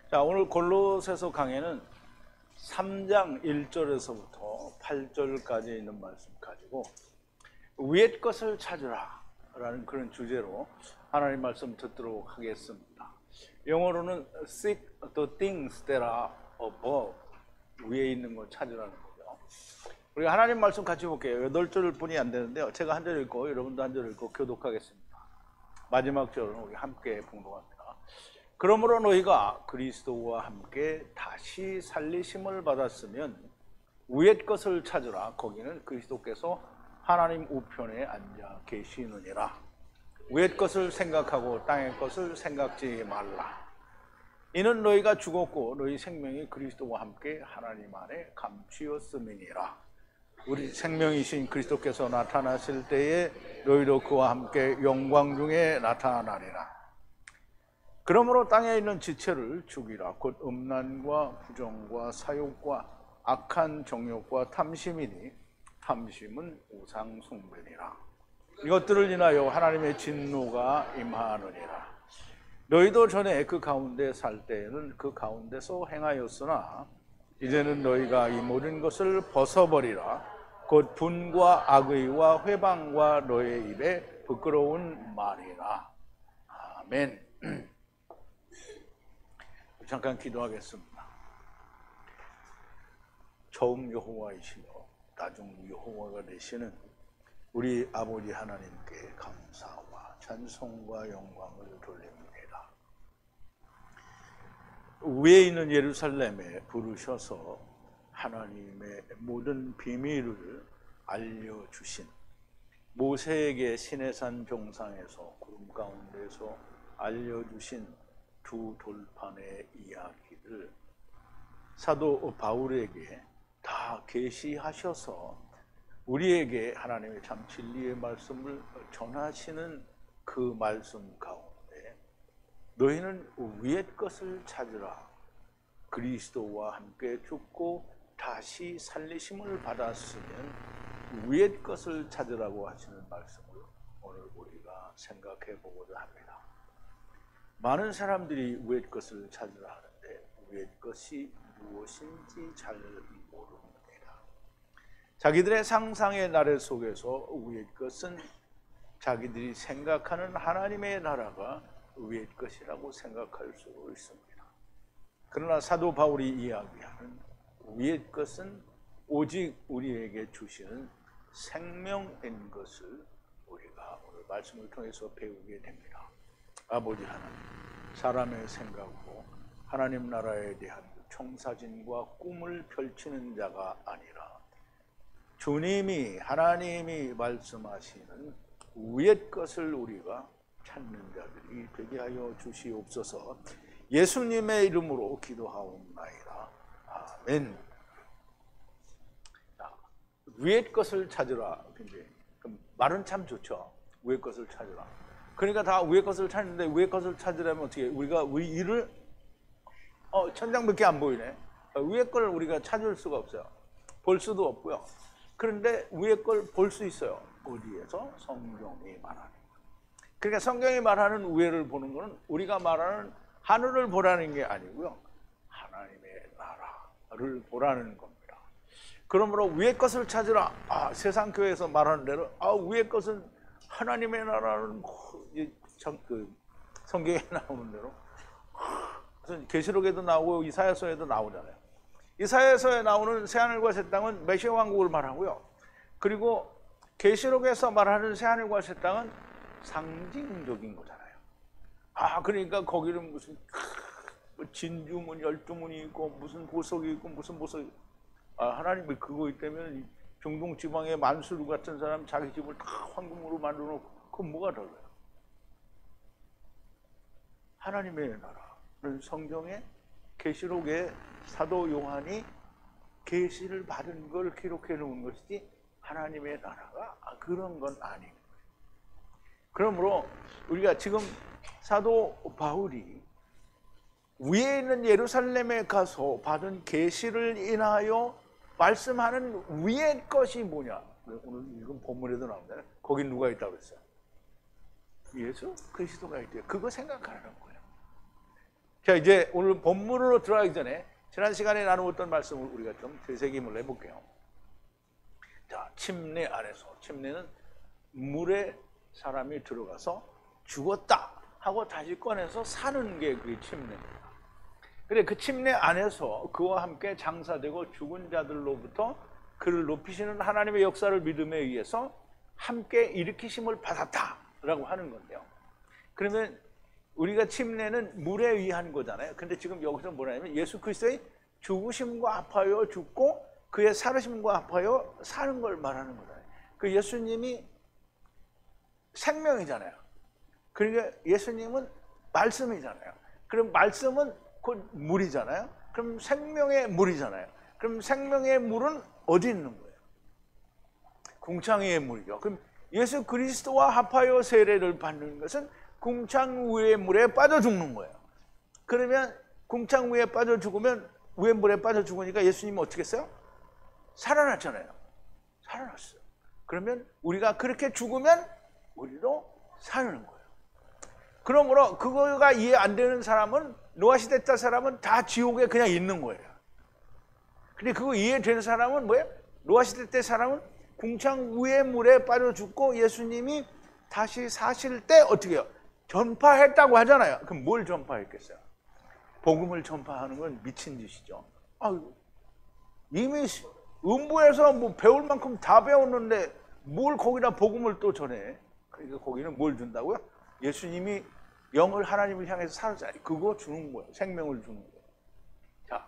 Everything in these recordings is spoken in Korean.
자, 오늘 골로새서 강해는 3장 1절에서부터 8절까지 있는 말씀 가지고 위의 것을 찾으라 라는 그런 주제로 하나님 말씀 듣도록 하겠습니다. 영어로는 seek the things that are above, 위에 있는 걸 찾으라는 거죠. 우리가 하나님 말씀 같이 볼게요. 8절 뿐이 안 되는데요, 제가 한 절 읽고 여러분도 한 절 읽고 교독하겠습니다. 마지막 절은 우리 함께 봉독합니다. 그러므로 너희가 그리스도와 함께 다시 살리심을 받았으면 위의 것을 찾으라. 거기는 그리스도께서 하나님 우편에 앉아 계시느니라. 위의 것을 생각하고 땅의 것을 생각지 말라. 이는 너희가 죽었고 너희 생명이 그리스도와 함께 하나님 안에 감추었음이니라. 우리 생명이신 그리스도께서 나타나실 때에 너희도 그와 함께 영광 중에 나타나리라. 그러므로 땅에 있는 지체를 죽이라. 곧 음란과 부정과 사욕과 악한 정욕과 탐심이니 탐심은 우상 숭배니라. 이것들을 인하여 하나님의 진노가 임하느니라. 너희도 전에 그 가운데 살 때에는 그 가운데서 행하였으나 이제는 너희가 이 모든 것을 벗어버리라. 곧 분과 악의와 회방과 너의 입에 부끄러운 말이라. 아멘. 잠깐 기도하겠습니다. 처음 여호와이시며 나중 여호와가 되시는 우리 아버지 하나님께 감사와 찬송과 영광을 돌립니다. 위에 있는 예루살렘에 부르셔서 하나님의 모든 비밀을 알려주신, 모세에게 시내산 정상에서 구름 가운데서 알려주신 두 돌판의 이야기를 사도 바울에게 다 계시하셔서 우리에게 하나님의 참 진리의 말씀을 전하시는 그 말씀 가운데 너희는 위의 것을 찾으라. 그리스도와 함께 죽고 다시 살리심을 받았으면 위의 것을 찾으라고 하시는 말씀을 오늘 우리가 생각해 보고자 합니다. 많은 사람들이 위의 것을 찾으라 하는데 위의 것이 무엇인지 잘 모릅니다. 자기들의 상상의 나래 속에서 위의 것은 자기들이 생각하는 하나님의 나라가 위의 것이라고 생각할 수 있습니다. 그러나 사도 바울이 이야기하는 위의 것은 오직 우리에게 주시는 생명인 것을 우리가 오늘 말씀을 통해서 배우게 됩니다. 아버지 하나님, 사람의 생각으로 하나님 나라에 대한 청사진과 꿈을 펼치는 자가 아니라 주님이, 하나님이 말씀하시는 위의 것을 우리가 찾는 자들이 되게 하여 주시옵소서. 예수님의 이름으로 기도하옵나이다. 아멘. 위의 것을 찾으라. 말은 참 좋죠. 위의 것을 찾으라. 그러니까 다 위의 것을 찾는데 위의 것을 찾으려면 어떻게 해요? 우리가 위 일을 천장밖에 안 보이네. 위의 걸 우리가 찾을 수가 없어요. 볼 수도 없고요. 그런데 위의 걸 볼 수 있어요. 어디에서? 성경이 말하는. 그러니까 성경이 말하는 위를 보는 것은 우리가 말하는 하늘을 보라는 게 아니고요, 하나님의 나라를 보라는 겁니다. 그러므로 위의 것을 찾으라. 세상 교회에서 말하는 대로 위의 것은 하나님의 나라는 성경에 나오는 대로 계시록에도 나오고 이사야서에도 나오잖아요. 이사야서에 나오는 새하늘과 새 땅은 메시아 왕국을 말하고요. 그리고 계시록에서 말하는 새하늘과 새 땅은 상징적인 거잖아요. 그러니까 거기는 무슨 진주문 12문이 있고 무슨 보석이 있고 무슨 보석이, 하나님이 그거 있다면 중동 지방의 만수르 같은 사람 자기 집을 다 황금으로 만들어 놓고 그건 뭐가 달라요? 하나님의 나라는 성경에 계시록에 사도 요한이 계시를 받은 걸 기록해 놓은 것이지 하나님의 나라가 그런 건 아닌 거예요. 그러므로 우리가 지금 사도 바울이 위에 있는 예루살렘에 가서 받은 계시를 인하여 말씀하는 위의 것이 뭐냐? 오늘 이건 본문에도 나오잖아요. 거기 누가 있다고 그랬어요? 예수 그리스도가 있대요. 그거 생각하라는 거예요. 자, 이제 오늘 본문으로 들어가기 전에 지난 시간에 나누었던 말씀을 우리가 좀 되새김을 해볼게요. 자, 침례 안에서, 침례는 물에 사람이 들어가서 죽었다 하고 다시 꺼내서 사는 게 그게 침례입니다. 그래, 그 침례 안에서 그와 함께 장사되고 죽은 자들로부터 그를 높이시는 하나님의 역사를 믿음에 의해서 함께 일으키심을 받았다라고 하는 건데요. 그러면 우리가 침례는 물에 의한 거잖아요. 근데 지금 여기서 뭐냐면 예수 그리스도의 죽으심과 합하여 죽고 그의 살으심과 합하여 사는 걸 말하는 거잖아요. 그 예수님이 생명이잖아요. 그러니까 예수님은 말씀이잖아요. 그럼 말씀은 곧 물이잖아요. 그럼 생명의 물이잖아요. 그럼 생명의 물은 어디 있는 거예요? 궁창 위의 물이죠. 그럼 예수 그리스도와 합하여 세례를 받는 것은 궁창 위의 물에 빠져 죽는 거예요. 그러면 궁창 위에 빠져 죽으면 위의 물에 빠져 죽으니까 예수님은 어떻게 했어요? 살아났잖아요. 살아났어요. 그러면 우리가 그렇게 죽으면 우리도 사는 거예요. 그러므로 그거가 이해 안 되는 사람은, 노아 시대 때 사람은 다 지옥에 그냥 있는 거예요. 근데 그거 이해되는 사람은 뭐예요? 노아 시대 때 사람은 궁창 위의 물에 빠져 죽고 예수님이 다시 사실 때 어떻게 해요? 전파했다고 하잖아요. 그럼 뭘 전파했겠어요? 복음을 전파하는 건 미친 짓이죠. 이미 음부에서 뭐 배울 만큼 다 배웠는데 뭘 거기다 복음을 또 전해? 그러니까 거기는 뭘 준다고요? 예수님이 영을 하나님을 향해서 살았잖아요. 그거 주는 거예요. 생명을 주는 거예요. 자,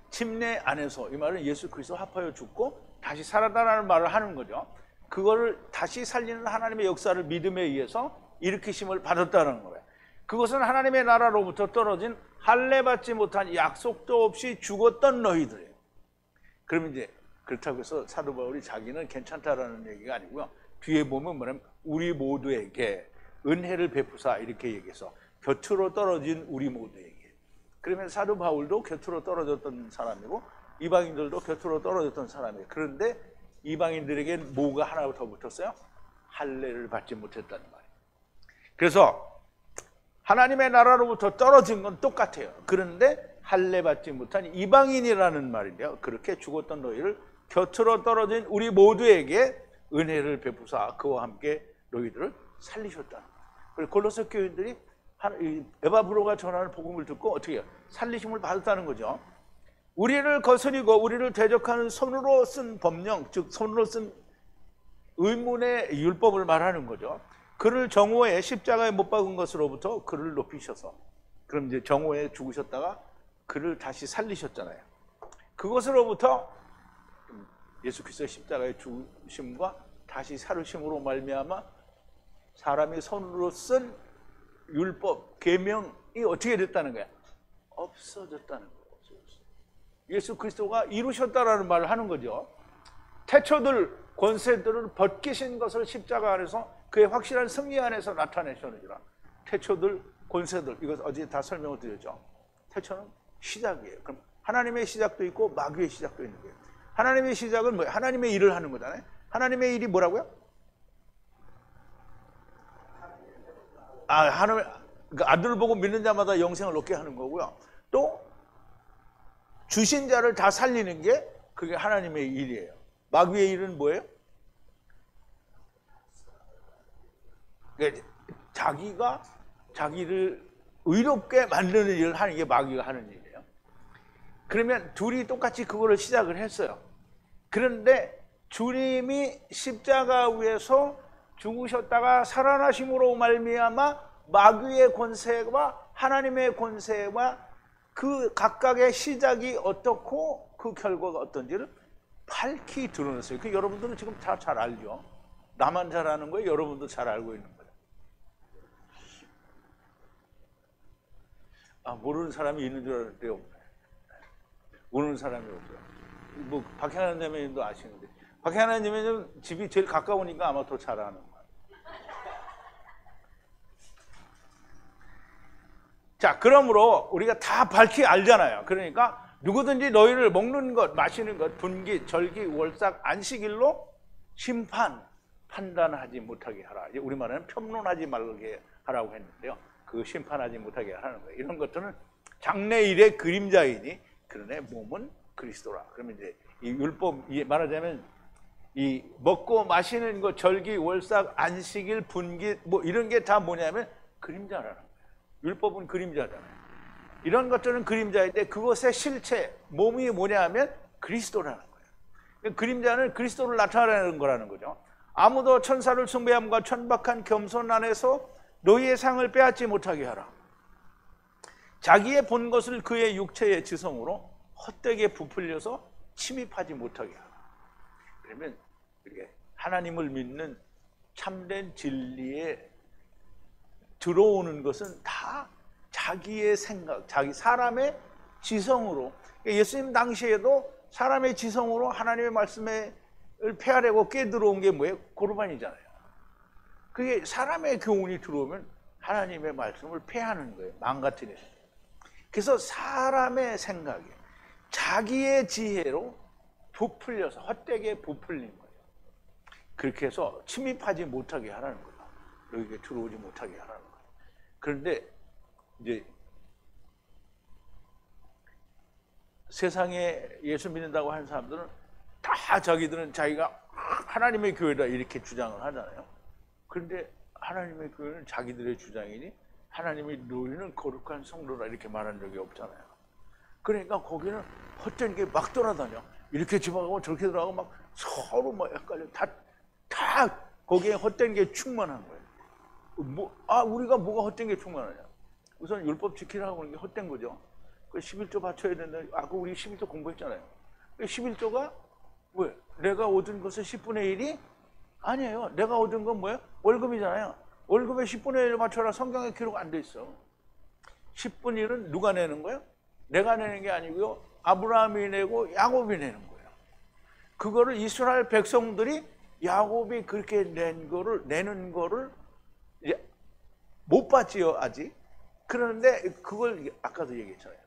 침례 안에서, 이 말은 예수 그리스도 합하여 죽고 다시 살았다는 말을 하는 거죠. 그거를 다시 살리는 하나님의 역사를 믿음에 의해서 일으키심을 받았다는 거예요. 그것은 하나님의 나라로부터 떨어진 할례 받지 못한 약속도 없이 죽었던 너희들이에요. 그러면 이제 그렇다고 해서 사도 바울이 자기는 괜찮다라는 얘기가 아니고요. 뒤에 보면 뭐냐면 우리 모두에게 은혜를 베푸사 이렇게 얘기해서 곁으로 떨어진 우리 모두에게. 그러면 사도 바울도 곁으로 떨어졌던 사람이고 이방인들도 곁으로 떨어졌던 사람이에요. 그런데 이방인들에겐 뭐가 하나 더 붙었어요? 할례를 받지 못했다는 말이에요. 그래서 하나님의 나라로부터 떨어진 건 똑같아요. 그런데 할례 받지 못한 이방인이라는 말인데요. 그렇게 죽었던 너희를 곁으로 떨어진 우리 모두에게 은혜를 베푸사 그와 함께 너희들을 살리셨다는 거예요. 그리고 골로새 교인들이 에바브로가 전하는 복음을 듣고 어떻게 해요? 살리심을 받았다는 거죠. 우리를 거스리고 우리를 대적하는 손으로 쓴 법령, 즉 손으로 쓴 의문의 율법을 말하는 거죠. 그를 정오에 십자가에 못 박은 것으로부터 그를 높이셔서, 그럼 이제 정오에 죽으셨다가 그를 다시 살리셨잖아요. 그것으로부터 예수 그리스도의 십자가의 죽으심과 다시 살으심으로 말미암아 사람이 손으로 쓴 율법, 계명이 어떻게 됐다는 거야? 없어졌다는 거예요. 예수 그리스도가 이루셨다라는 말을 하는 거죠. 태초들, 권세들을 벗기신 것을 십자가 안에서 그의 확실한 승리 안에서 나타내셨느니라. 태초들, 권세들, 이것 어제 다 설명을 드렸죠. 태초는 시작이에요. 그럼 하나님의 시작도 있고 마귀의 시작도 있는 거예요. 하나님의 시작은 뭐예요? 하나님의 일을 하는 거잖아요. 하나님의 일이 뭐라고요? 하나님, 그러니까 아들을 보고 믿는 자마다 영생을 얻게 하는 거고요. 또 주신 자를 다 살리는 게 그게 하나님의 일이에요. 마귀의 일은 뭐예요? 그러니까 자기가 자기를 의롭게 만드는 일을 하는 게 마귀가 하는 일이에요. 그러면 둘이 똑같이 그거를 시작을 했어요. 그런데 주님이 십자가 위에서 죽으셨다가 살아나심으로 말미암아 마귀의 권세와 하나님의 권세와 그 각각의 시작이 어떻고 그 결과가 어떤지를 밝히 드러냈어요. 그 여러분들은 지금 다 잘 알죠. 나만 잘 아는 거예요. 여러분도 잘 알고 있는 거예요. 모르는 사람이 있는 줄 알았는데 없네. 모르는 사람이 없어요. 뭐 박현아 자매님도 아시는데 박현아 자매님 집이 제일 가까우니까 아마 더 잘 아는 거예요. 자, 그러므로 우리가 다 밝히 알잖아요. 그러니까 누구든지 너희를 먹는 것, 마시는 것, 분기, 절기, 월삭, 안식일로 판단하지 못하게 하라. 우리말에는 평론하지 말게 하라고 했는데요. 그 심판하지 못하게 하는 거예요. 이런 것들은 장래일의 그림자이니 그러네 몸은 그리스도라. 그러면 이제 이 율법 말하자면 이 먹고 마시는 거 절기, 월삭, 안식일, 분기 뭐 이런 게 다 뭐냐면 그림자라는 거예요. 율법은 그림자잖아요. 이런 것들은 그림자인데 그것의 실체 몸이 뭐냐면 그리스도라는 거예요. 그림자는 그리스도를 나타내는 거라는 거죠. 아무도 천사를 숭배함과 천박한 겸손 안에서 너희의 상을 빼앗지 못하게 하라. 자기의 본 것을 그의 육체의 지성으로 헛되게 부풀려서 침입하지 못하게 하라. 그러면 이렇게 하나님을 믿는 참된 진리에 들어오는 것은 다 자기의 생각, 자기 사람의 지성으로. 예수님 당시에도 사람의 지성으로 하나님의 말씀을 폐하려고 깨들어온 게 뭐예요? 고르반이잖아요. 그게 사람의 교훈이 들어오면 하나님의 말씀을 폐하는 거예요. 망가뜨리는 거예요. 그래서 사람의 생각에 자기의 지혜로 부풀려서 헛되게 부풀린 거예요. 그렇게 해서 침입하지 못하게 하라는 거예요. 여기에 들어오지 못하게 하라는 거예요. 그런데 이제 세상에 예수 믿는다고 하는 사람들은 다 자기들은 자기가 하나님의 교회다 이렇게 주장을 하잖아요. 그런데 하나님의 교회는 자기들의 주장이니 하나님이 너희는 거룩한 성도라 이렇게 말한 적이 없잖아요. 그러니까 거기는 헛된 게 막 돌아다녀. 이렇게 집어가고 저렇게 들어가고 막 서로 막 헷갈려. 다 거기에 헛된 게 충만한 거예요. 우리가 뭐가 헛된 게 충만하냐? 우선 율법 지키라고 하는 게 헛된 거죠. 그 11조 바쳐야 된다. 우리 11조 공부했잖아요. 11조가 뭐예요? 내가 얻은 것의 10분의 1이 아니에요. 내가 얻은 건 뭐예요? 월급이잖아요. 월급의 10분의 1을 맞춰라. 성경에 기록 안 돼 있어. 10분의 1은 누가 내는 거예요? 내가 내는 게 아니고요. 아브라함이 내고 야곱이 내는 거예요. 그거를 이스라엘 백성들이 야곱이 그렇게 내는 거를 못 봤지요, 아직. 그런데 그걸 아까도 얘기했잖아요.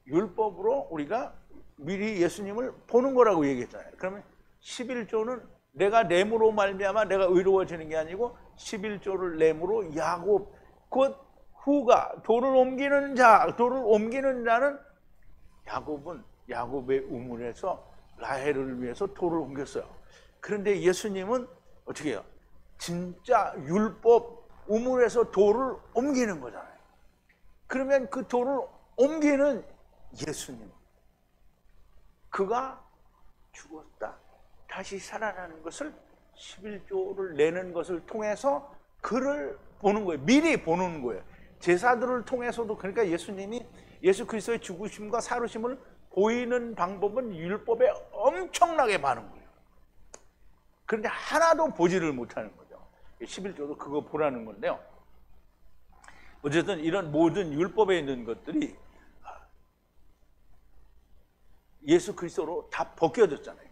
율법으로 우리가 미리 예수님을 보는 거라고 얘기했잖아요. 그러면 11조는 내가 냄으로 말미암아 내가 의로워지는 게 아니고 11조를 냄으로 야곱 곧 후가 돌을 옮기는 자는 야곱은 야곱의 우물에서 라헬을 위해서 돌을 옮겼어요. 그런데 예수님은 어떻게 해요? 진짜 율법 우물에서 돌을 옮기는 거잖아요. 그러면 그 돌을 옮기는 예수님, 그가 죽었다 다시 살아나는 것을 11조를 내는 것을 통해서 그를 보는 거예요. 미리 보는 거예요. 제사들을 통해서도. 그러니까 예수님이 예수 그리스도의 죽으심과 살으심을 보이는 방법은 율법에 엄청나게 많은 거예요. 그런데 하나도 보지를 못하는 거죠. 11조도 그거 보라는 건데요. 어쨌든 이런 모든 율법에 있는 것들이 예수 그리스도로 다 벗겨졌잖아요.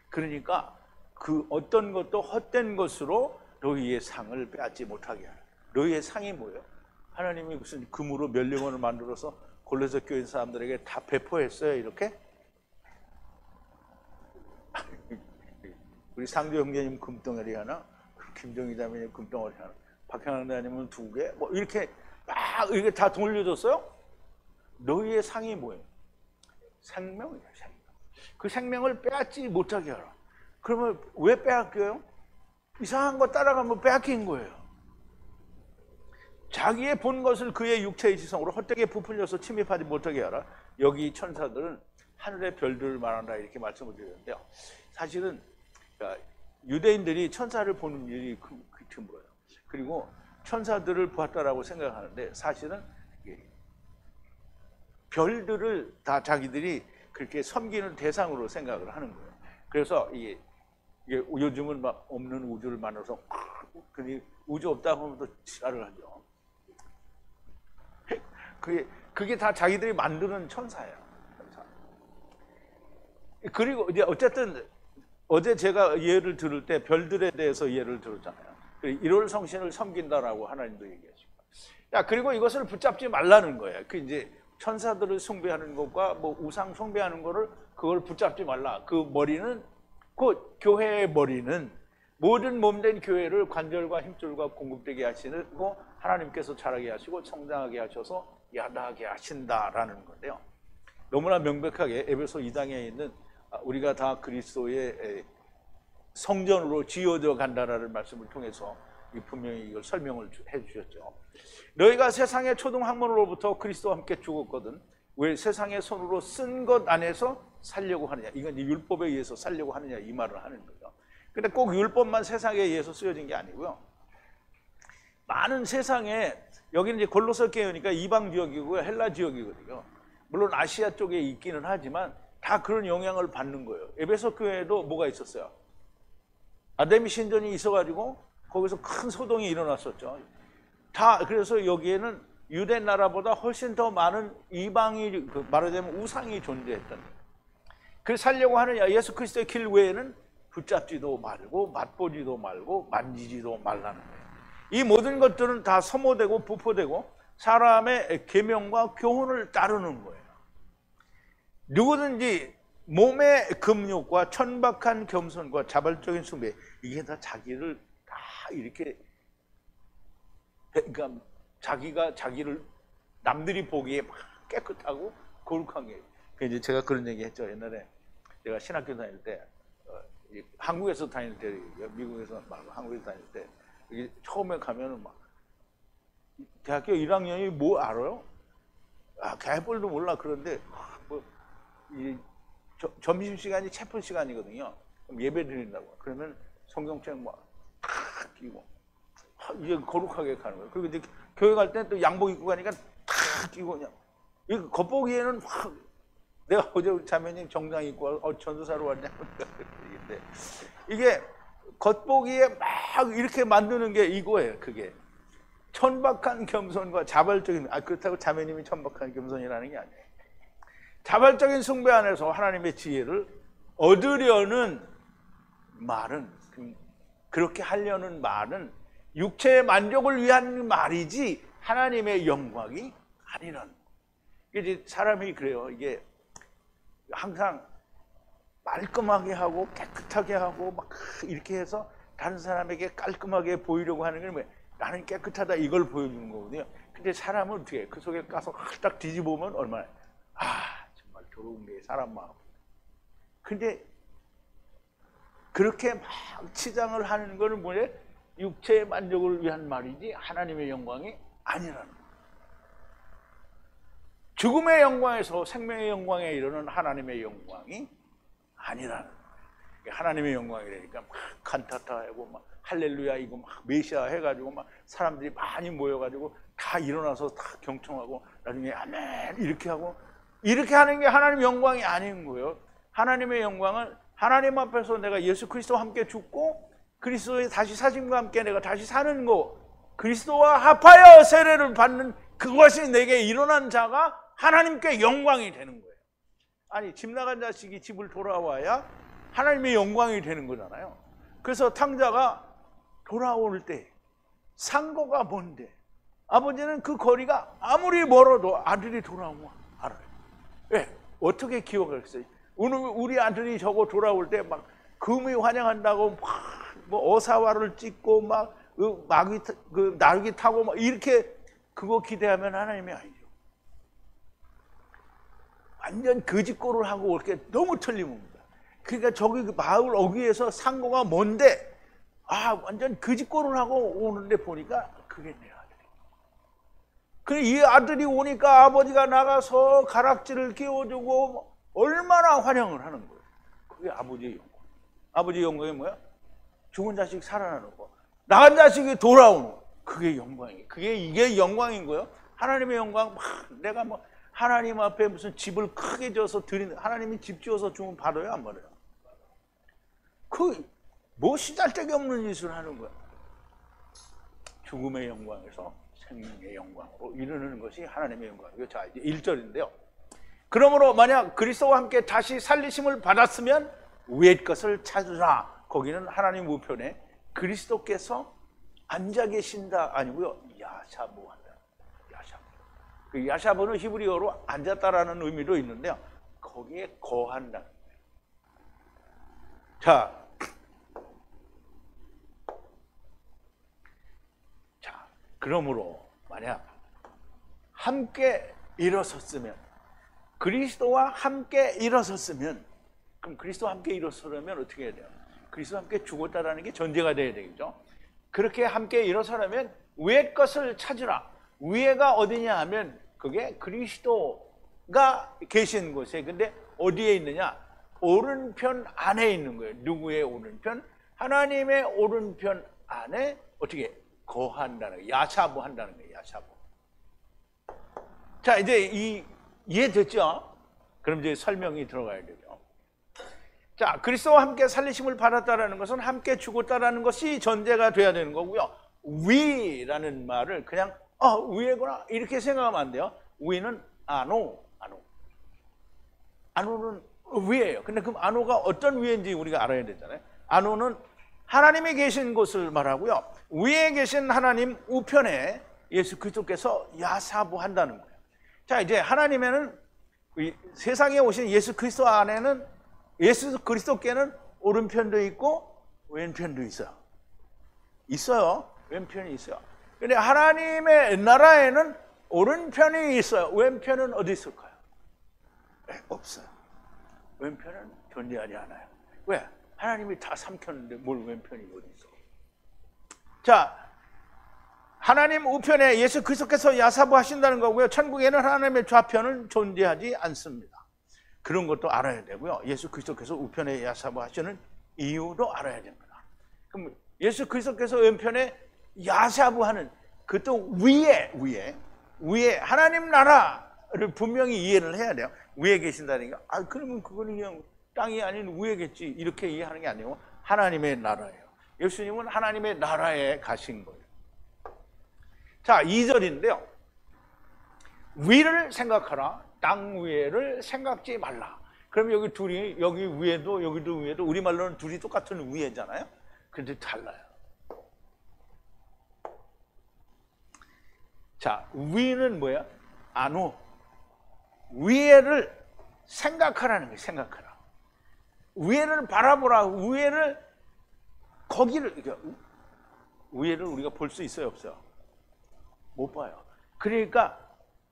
그러니까 그 어떤 것도 헛된 것으로 너희의 상을 빼앗지 못하게 하라. 너희의 상이 뭐예요? 하나님이 무슨 금으로 멸령원을 만들어서 골로새 교회 사람들에게 다 배포했어요, 이렇게? 우리 상조 형제님 금덩어리 하나, 김정희 자매님 금덩어리 하나, 박형환 대님은 2개, 뭐 이렇게 막 이렇게 다 돌려줬어요? 너희의 상이 뭐예요? 생명이에요, 생명. 그 생명을 빼앗지 못하게 하라. 그러면 왜 빼앗겨요? 이상한 거 따라가면 빼앗긴 거예요. 자기의 본 것을 그의 육체의 지성으로 헛되게 부풀려서 침입하지 못하게 하라. 여기 천사들은 하늘의 별들을 말한다 이렇게 말씀을 드렸는데요. 사실은 유대인들이 천사를 보는 일이 드물어요. 그리고 천사들을 보았다라고 생각하는데 사실은 별들을 다 자기들이 그렇게 섬기는 대상으로 생각을 하는 거예요. 그래서 이게 요즘은 막 없는 우주를 만들어서 우주 없다고 하면 또 지랄을 하죠. 그게 다 자기들이 만드는 천사예요. 천사. 그리고 이제 어쨌든 어제 제가 예를 들을 때 별들에 대해서 예를 들었잖아요. 1월 성신을 섬긴다라고 하나님도 얘기하시고. 그리고 이것을 붙잡지 말라는 거예요. 그 이제 천사들을 숭배하는 것과 뭐 우상 숭배하는 거를 그걸 붙잡지 말라. 그 머리는 그 교회의 머리는 모든 몸된 교회를 관절과 힘줄과 공급되게 하시고 하나님께서 자라게 하시고 성장하게 하셔서 야다하게 하신다라는 건데요. 너무나 명백하게 에베소 2장에 있는 우리가 다 그리스도의 성전으로 지어져 간다라는 말씀을 통해서 분명히 이걸 설명을 해주셨죠. 너희가 세상의 초등학문으로부터 그리스도와 함께 죽었거든 왜 세상의 손으로 쓴 것 안에서 살려고 하느냐. 이건 율법에 의해서 살려고 하느냐 이 말을 하는 거죠. 근데 꼭 율법만 세상에 의해서 쓰여진 게 아니고요. 많은 세상에 여기는 이제 골로새 교회니까 이방 지역이고요, 헬라 지역이거든요. 물론 아시아 쪽에 있기는 하지만 다 그런 영향을 받는 거예요. 에베소 교회에도 뭐가 있었어요? 아데미 신전이 있어가지고 거기서 큰 소동이 일어났었죠. 다 그래서 여기에는 유대 나라보다 훨씬 더 많은 이방이 말하자면 우상이 존재했던 거예요. 그래서 살려고 하느냐. 예수 그리스도의 길 외에는 붙잡지도 말고 맛보지도 말고 만지지도 말라는 거예요. 이 모든 것들은 다 소모되고 부포되고 사람의 계명과 교훈을 따르는 거예요. 누구든지 몸의 금욕과 천박한 겸손과 자발적인 숭배, 이게 다 자기를 다 이렇게, 그러니까 자기가 자기를 남들이 보기에 막 깨끗하고 거룩한 게. 이제 제가 그런 얘기 했죠. 옛날에 제가 신학교 다닐 때, 한국에서 다닐 때, 미국에서 말고 한국에서 다닐 때, 여기 처음에 가면은 막, 대학교 1학년이 뭐 알아요? 개뿔도 몰라. 그런데, 점심시간이 체프 시간이거든요. 그럼 예배 드린다고. 그러면 성경책 막, 탁 끼고, 이제 거룩하게 가는 거예요. 그리고 이제 교회 갈 때 또 양복 입고 가니까 탁 끼고 그냥, 이 겉보기에는 확, 내가 어제 자매님 정장 입고 전도사로 왔냐? 이게 겉보기에 막 이렇게 만드는 게 이거예요. 그게 천박한 겸손과 자발적인, 그렇다고 자매님이 천박한 겸손이라는 게 아니에요. 자발적인 숭배 안에서 하나님의 지혜를 얻으려는 말은, 그렇게 하려는 말은 육체의 만족을 위한 말이지 하나님의 영광이 아니라는. 이게 사람이 그래요. 이게 항상 말끔하게 하고 깨끗하게 하고 막 이렇게 해서 다른 사람에게 깔끔하게 보이려고 하는 게 뭐예요? 나는 깨끗하다 이걸 보여주는 거거든요. 근데 사람은 어떻게 해요? 그 속에 가서 딱 뒤집어보면 얼마나, 정말 더러운 게 사람 마음. 근데 그렇게 막 치장을 하는 거는 뭐예요? 육체의 만족을 위한 말이지 하나님의 영광이 아니라는 거예요. 죽음의 영광에서 생명의 영광에 이르는 하나님의 영광이 아니라는 거예요. 하나님의 영광이라니까 막 칸타타하고 막 할렐루야 이거 막 메시아 해가지고 막 사람들이 많이 모여가지고 다 일어나서 다 경청하고 나중에 아멘 이렇게 하고 이렇게 하는 게 하나님의 영광이 아닌 거예요. 하나님의 영광은 하나님 앞에서 내가 예수 그리스도와 함께 죽고 그리스도의 다시 사심과 함께 내가 다시 사는 거, 그리스도와 합하여 세례를 받는 그것이 내게 일어난 자가 하나님께 영광이 되는 거예요. 아니 집 나간 자식이 집을 돌아와야 하나님의 영광이 되는 거잖아요. 그래서 탕자가 돌아올 때 상고가 뭔데? 아버지는 그 거리가 아무리 멀어도 아들이 돌아오면 알아요. 왜? 어떻게 기억하겠어요? 오늘 우리 아들이 저거 돌아올 때 막 금이 환영한다고 막 뭐 어사화를 찍고 막 마귀 나귀 타고 막 이렇게 그거 기대하면 하나님이 아니죠. 완전 거짓골을 하고 이렇게 너무 틀림입니다. 그러니까 저기 마을 어귀에서 상고가 뭔데 완전 거짓골을 하고 오는데 보니까 그게 내 아들이. 그래 이 아들이 오니까 아버지가 나가서 가락지를 끼워주고 얼마나 환영을 하는 거예요. 그게 아버지의 영광. 아버지의 영광이 뭐야? 죽은 자식 살아나는 거. 나간 자식이 돌아오는 거. 그게 영광이에요. 이게 영광인 거예요. 하나님의 영광, 내가 뭐 하나님 앞에 무슨 집을 크게 지어서 드리는, 하나님이 집 지어서 주면 받아요, 안 받아요? 뭐 시잘데기 없는 짓을 하는 거야. 죽음의 영광에서 생명의 영광으로 이르는 것이 하나님의 영광이에요. 자, 이제 1절인데요. 그러므로 만약 그리스도와 함께 다시 살리심을 받았으면 위의 것을 찾으라. 거기는 하나님 우편에 그리스도께서 앉아 계신다 아니고요. 야샤부 한다. 야샤부. 그 야샤부는 히브리어로 앉았다라는 의미도 있는데요. 거기에 거한다. 자, 그러므로 만약 함께 일어섰으면, 그리스도와 함께 일어섰으면, 그럼 그리스도와 함께 일어서려면 어떻게 해야 돼요? 그리스도와 함께 죽었다라는 게 전제가 돼야 되겠죠. 그렇게 함께 일어서려면 위의 것을 찾으라. 위에가 어디냐 하면 그게 그리스도가 계신 곳에, 근데 어디에 있느냐? 오른편 안에 있는 거예요. 누구의 오른편? 하나님의 오른편 안에 어떻게 거한다는 거예요. 야사부한다는 거예요. 야사부. 자, 이제 이해됐죠? 그럼 이제 설명이 들어가야 되죠. 자, 그리스도와 함께 살리심을 받았다라는 것은 함께 죽었다라는 것이 전제가 돼야 되는 거고요. 위라는 말을 그냥 위에구나 이렇게 생각하면 안 돼요. 위는 아노는 위예요. 근데 그럼 아노가 어떤 위인지 우리가 알아야 되잖아요. 아노는 하나님이 계신 곳을 말하고요. 위에 계신 하나님 우편에 예수 그리스도께서 야사부한다는 거예요. 자, 이제 하나님에는 세상에 오신 예수 그리스도 안에는 예수 그리스도께는 오른편도 있고 왼편도 있어요. 왼편이 있어요. 근데 하나님의 나라에는 오른편이 있어요. 왼편은 어디 있을까요? 없어요. 왼편은 존재하지 않아요. 왜? 하나님이 다 삼켰는데 뭘 왼편이 어디 있어? 자, 하나님 우편에 예수 그리스도께서 야사부하신다는 거고요. 천국에는 하나님의 좌편은 존재하지 않습니다. 그런 것도 알아야 되고요. 예수 그리스도께서 우편에 야사부하시는 이유도 알아야 됩니다. 그럼 예수 그리스도께서 왼편에 야사부하는 그것도 위에 하나님 나라를 분명히 이해를 해야 돼요. 위에 계신다는 게 그러면 그거는 그냥 땅이 아닌 위에겠지 이렇게 이해하는 게 아니고 하나님의 나라예요. 예수님은 하나님의 나라에 가신 거예요. 자, 2절인데요. 위를 생각하라. 땅 위에를 생각지 말라. 그럼 여기 둘이, 여기 위에도 여기도 위에도 우리말로는 둘이 똑같은 위에잖아요. 근데 달라요. 자, 위는 뭐야? 아노. 위에를 생각하라는 거예요. 생각하라. 위에를 바라보라. 위에를 거기를 위에를 우리가 볼 수 있어요, 없어요? 못 봐요. 그러니까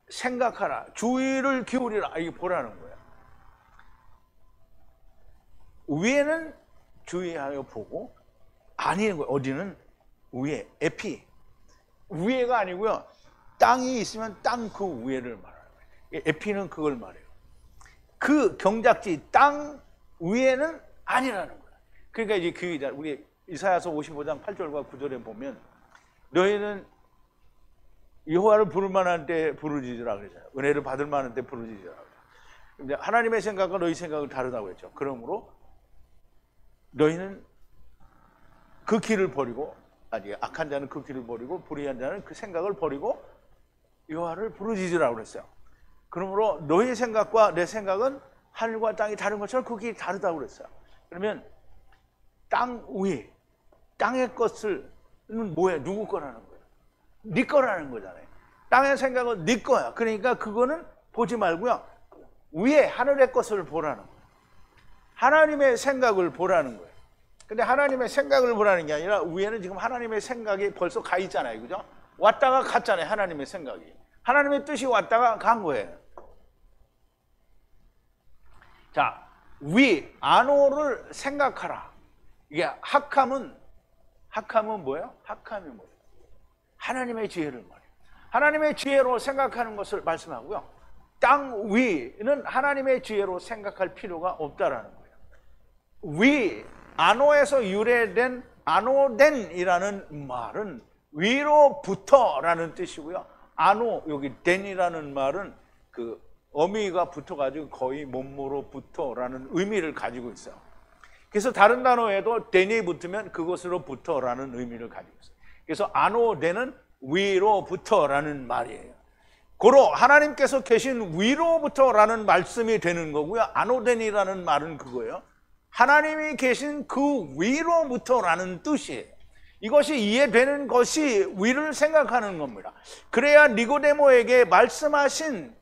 생각하라. 주의를 기울이라. 이게 보라는 거예요. 위에는 주의하여 보고 아닌 거예요. 어디는 위에, 에피. 위에가 아니고요. 땅이 있으면 땅 그 위에를 말하는 거예요. 에피는 그걸 말해요. 그 경작지 땅 위에는 아니라는 거예요. 그러니까 이제 그 우리 이사야서 55장 8절과 9절에 보면 너희는 여호와를 부를 만한 때 부르짖으라 그러잖아요. 은혜를 받을 만한 때 부르짖으라. 근데 하나님의 생각과 너희 생각은 다르다고 했죠. 그러므로 너희는 그 길을 버리고, 악한 자는 그 길을 버리고 불의한 자는 그 생각을 버리고 여호와를 부르짖으라고 그랬어요. 그러므로 너희 생각과 내 생각은 하늘과 땅이 다른 것처럼 그 길이 다르다고 그랬어요. 그러면 땅 위에 땅의 것은 뭐예요? 누구 거라는 거예요? 네 거라는 거잖아요. 땅의 생각은 네 거야. 그러니까 그거는 보지 말고요. 위에 하늘의 것을 보라는 거예요. 하나님의 생각을 보라는 거예요. 근데 하나님의 생각을 보라는 게 아니라 위에는 지금 하나님의 생각이 벌써 가 있잖아요. 그죠? 왔다가 갔잖아요. 하나님의 생각이. 하나님의 뜻이 왔다가 간 거예요. 자, 아노를 생각하라. 이게 학함은 뭐예요? 학함이 뭐예요? 하나님의 지혜를 말해요. 하나님의 지혜로 생각하는 것을 말씀하고요. 땅 위는 하나님의 지혜로 생각할 필요가 없다라는 거예요. 아노에서 유래된 아노덴이라는 말은 위로부터라는 뜻이고요. 아노 여기 덴이라는 말은 그 어미가 붙어가지고 거의 몸으로부터라는 의미를 가지고 있어요. 그래서 다른 단어에도 덴이 붙으면 그것으로부터라는 의미를 가지고 있어요. 그래서 아노덴은 위로부터라는 말이에요. 고로 하나님께서 계신 위로부터라는 말씀이 되는 거고요. 아노덴이라는 말은 그거예요. 하나님이 계신 그 위로부터라는 뜻이에요. 이것이 이해되는 것이 위를 생각하는 겁니다. 그래야 니고데모에게 말씀하신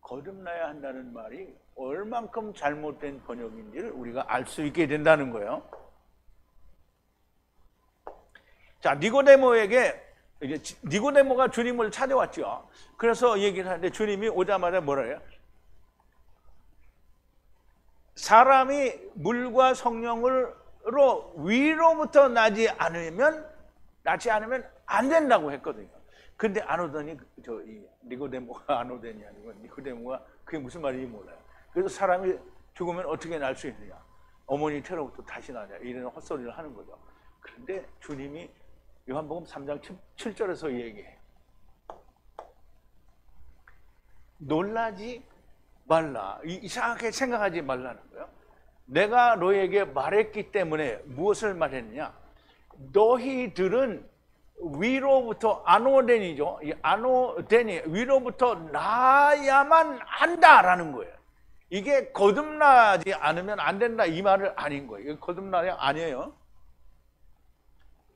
거듭나야 한다는 말이 얼만큼 잘못된 번역인지를 우리가 알 수 있게 된다는 거예요. 자, 니고데모에게 이게 니고데모가 주님을 찾아왔죠. 그래서 얘기를 하는데 주님이 오자마자 뭐라 해요? 사람이 물과 성령으로 위로부터 나지 않으면 안 된다고 했거든요. 근데 안 오더니 니고데모가 안 오더니 아니고 니고데모가 그게 무슨 말인지 몰라요. 그래서 사람이 죽으면 어떻게 날 수 있느냐? 어머니 태로부터 다시 나냐? 이런 헛소리를 하는 거죠. 그런데 주님이 요한복음 3장 7절에서 얘기해요. 놀라지 말라. 이상하게 생각하지 말라는 거예요. 내가 너에게 말했기 때문에 무엇을 말했느냐? 너희들은 위로부터 아노덴이죠. 이 아노덴이 위로부터 나야만 한다라는 거예요. 이게 거듭나지 않으면 안 된다 이 말은 아닌 거예요. 이게 거듭나야 아니에요.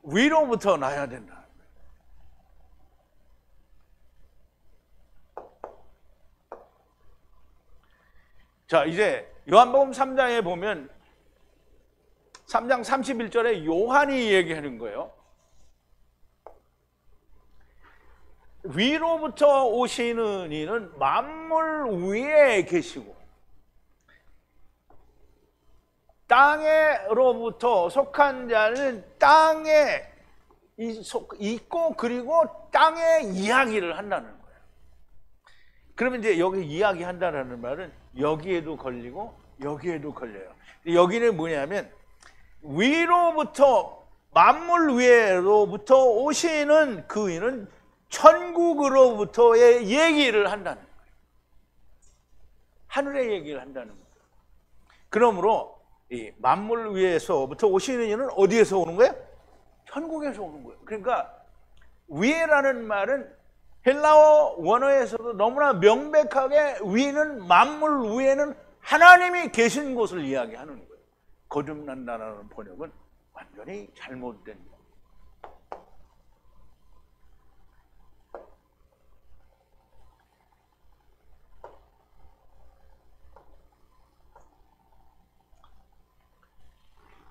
위로부터 나야 된다. 자, 이제 요한복음 3장에 보면 3장 31절에 요한이 얘기하는 거예요. 위로부터 오시는 이는 만물 위에 계시고 땅에로부터 속한 자는 땅에 있고 그리고 땅에 이야기를 한다는 거예요. 그러면 이제 여기 이야기한다는 말은 여기에도 걸리고 여기에도 걸려요. 여기는 뭐냐면 위로부터 만물 위로부터 오시는 그이는 천국으로부터의 얘기를 한다는 거예요. 하늘의 얘기를 한다는 거예요. 그러므로 이 만물 위에서부터 오시는 이는 어디에서 오는 거예요? 천국에서 오는 거예요. 그러니까 위에라는 말은 헬라어 원어에서도 너무나 명백하게 위는 만물 위에는 하나님이 계신 곳을 이야기하는 거예요. 거듭난다라는 번역은 완전히 잘못된 거예요.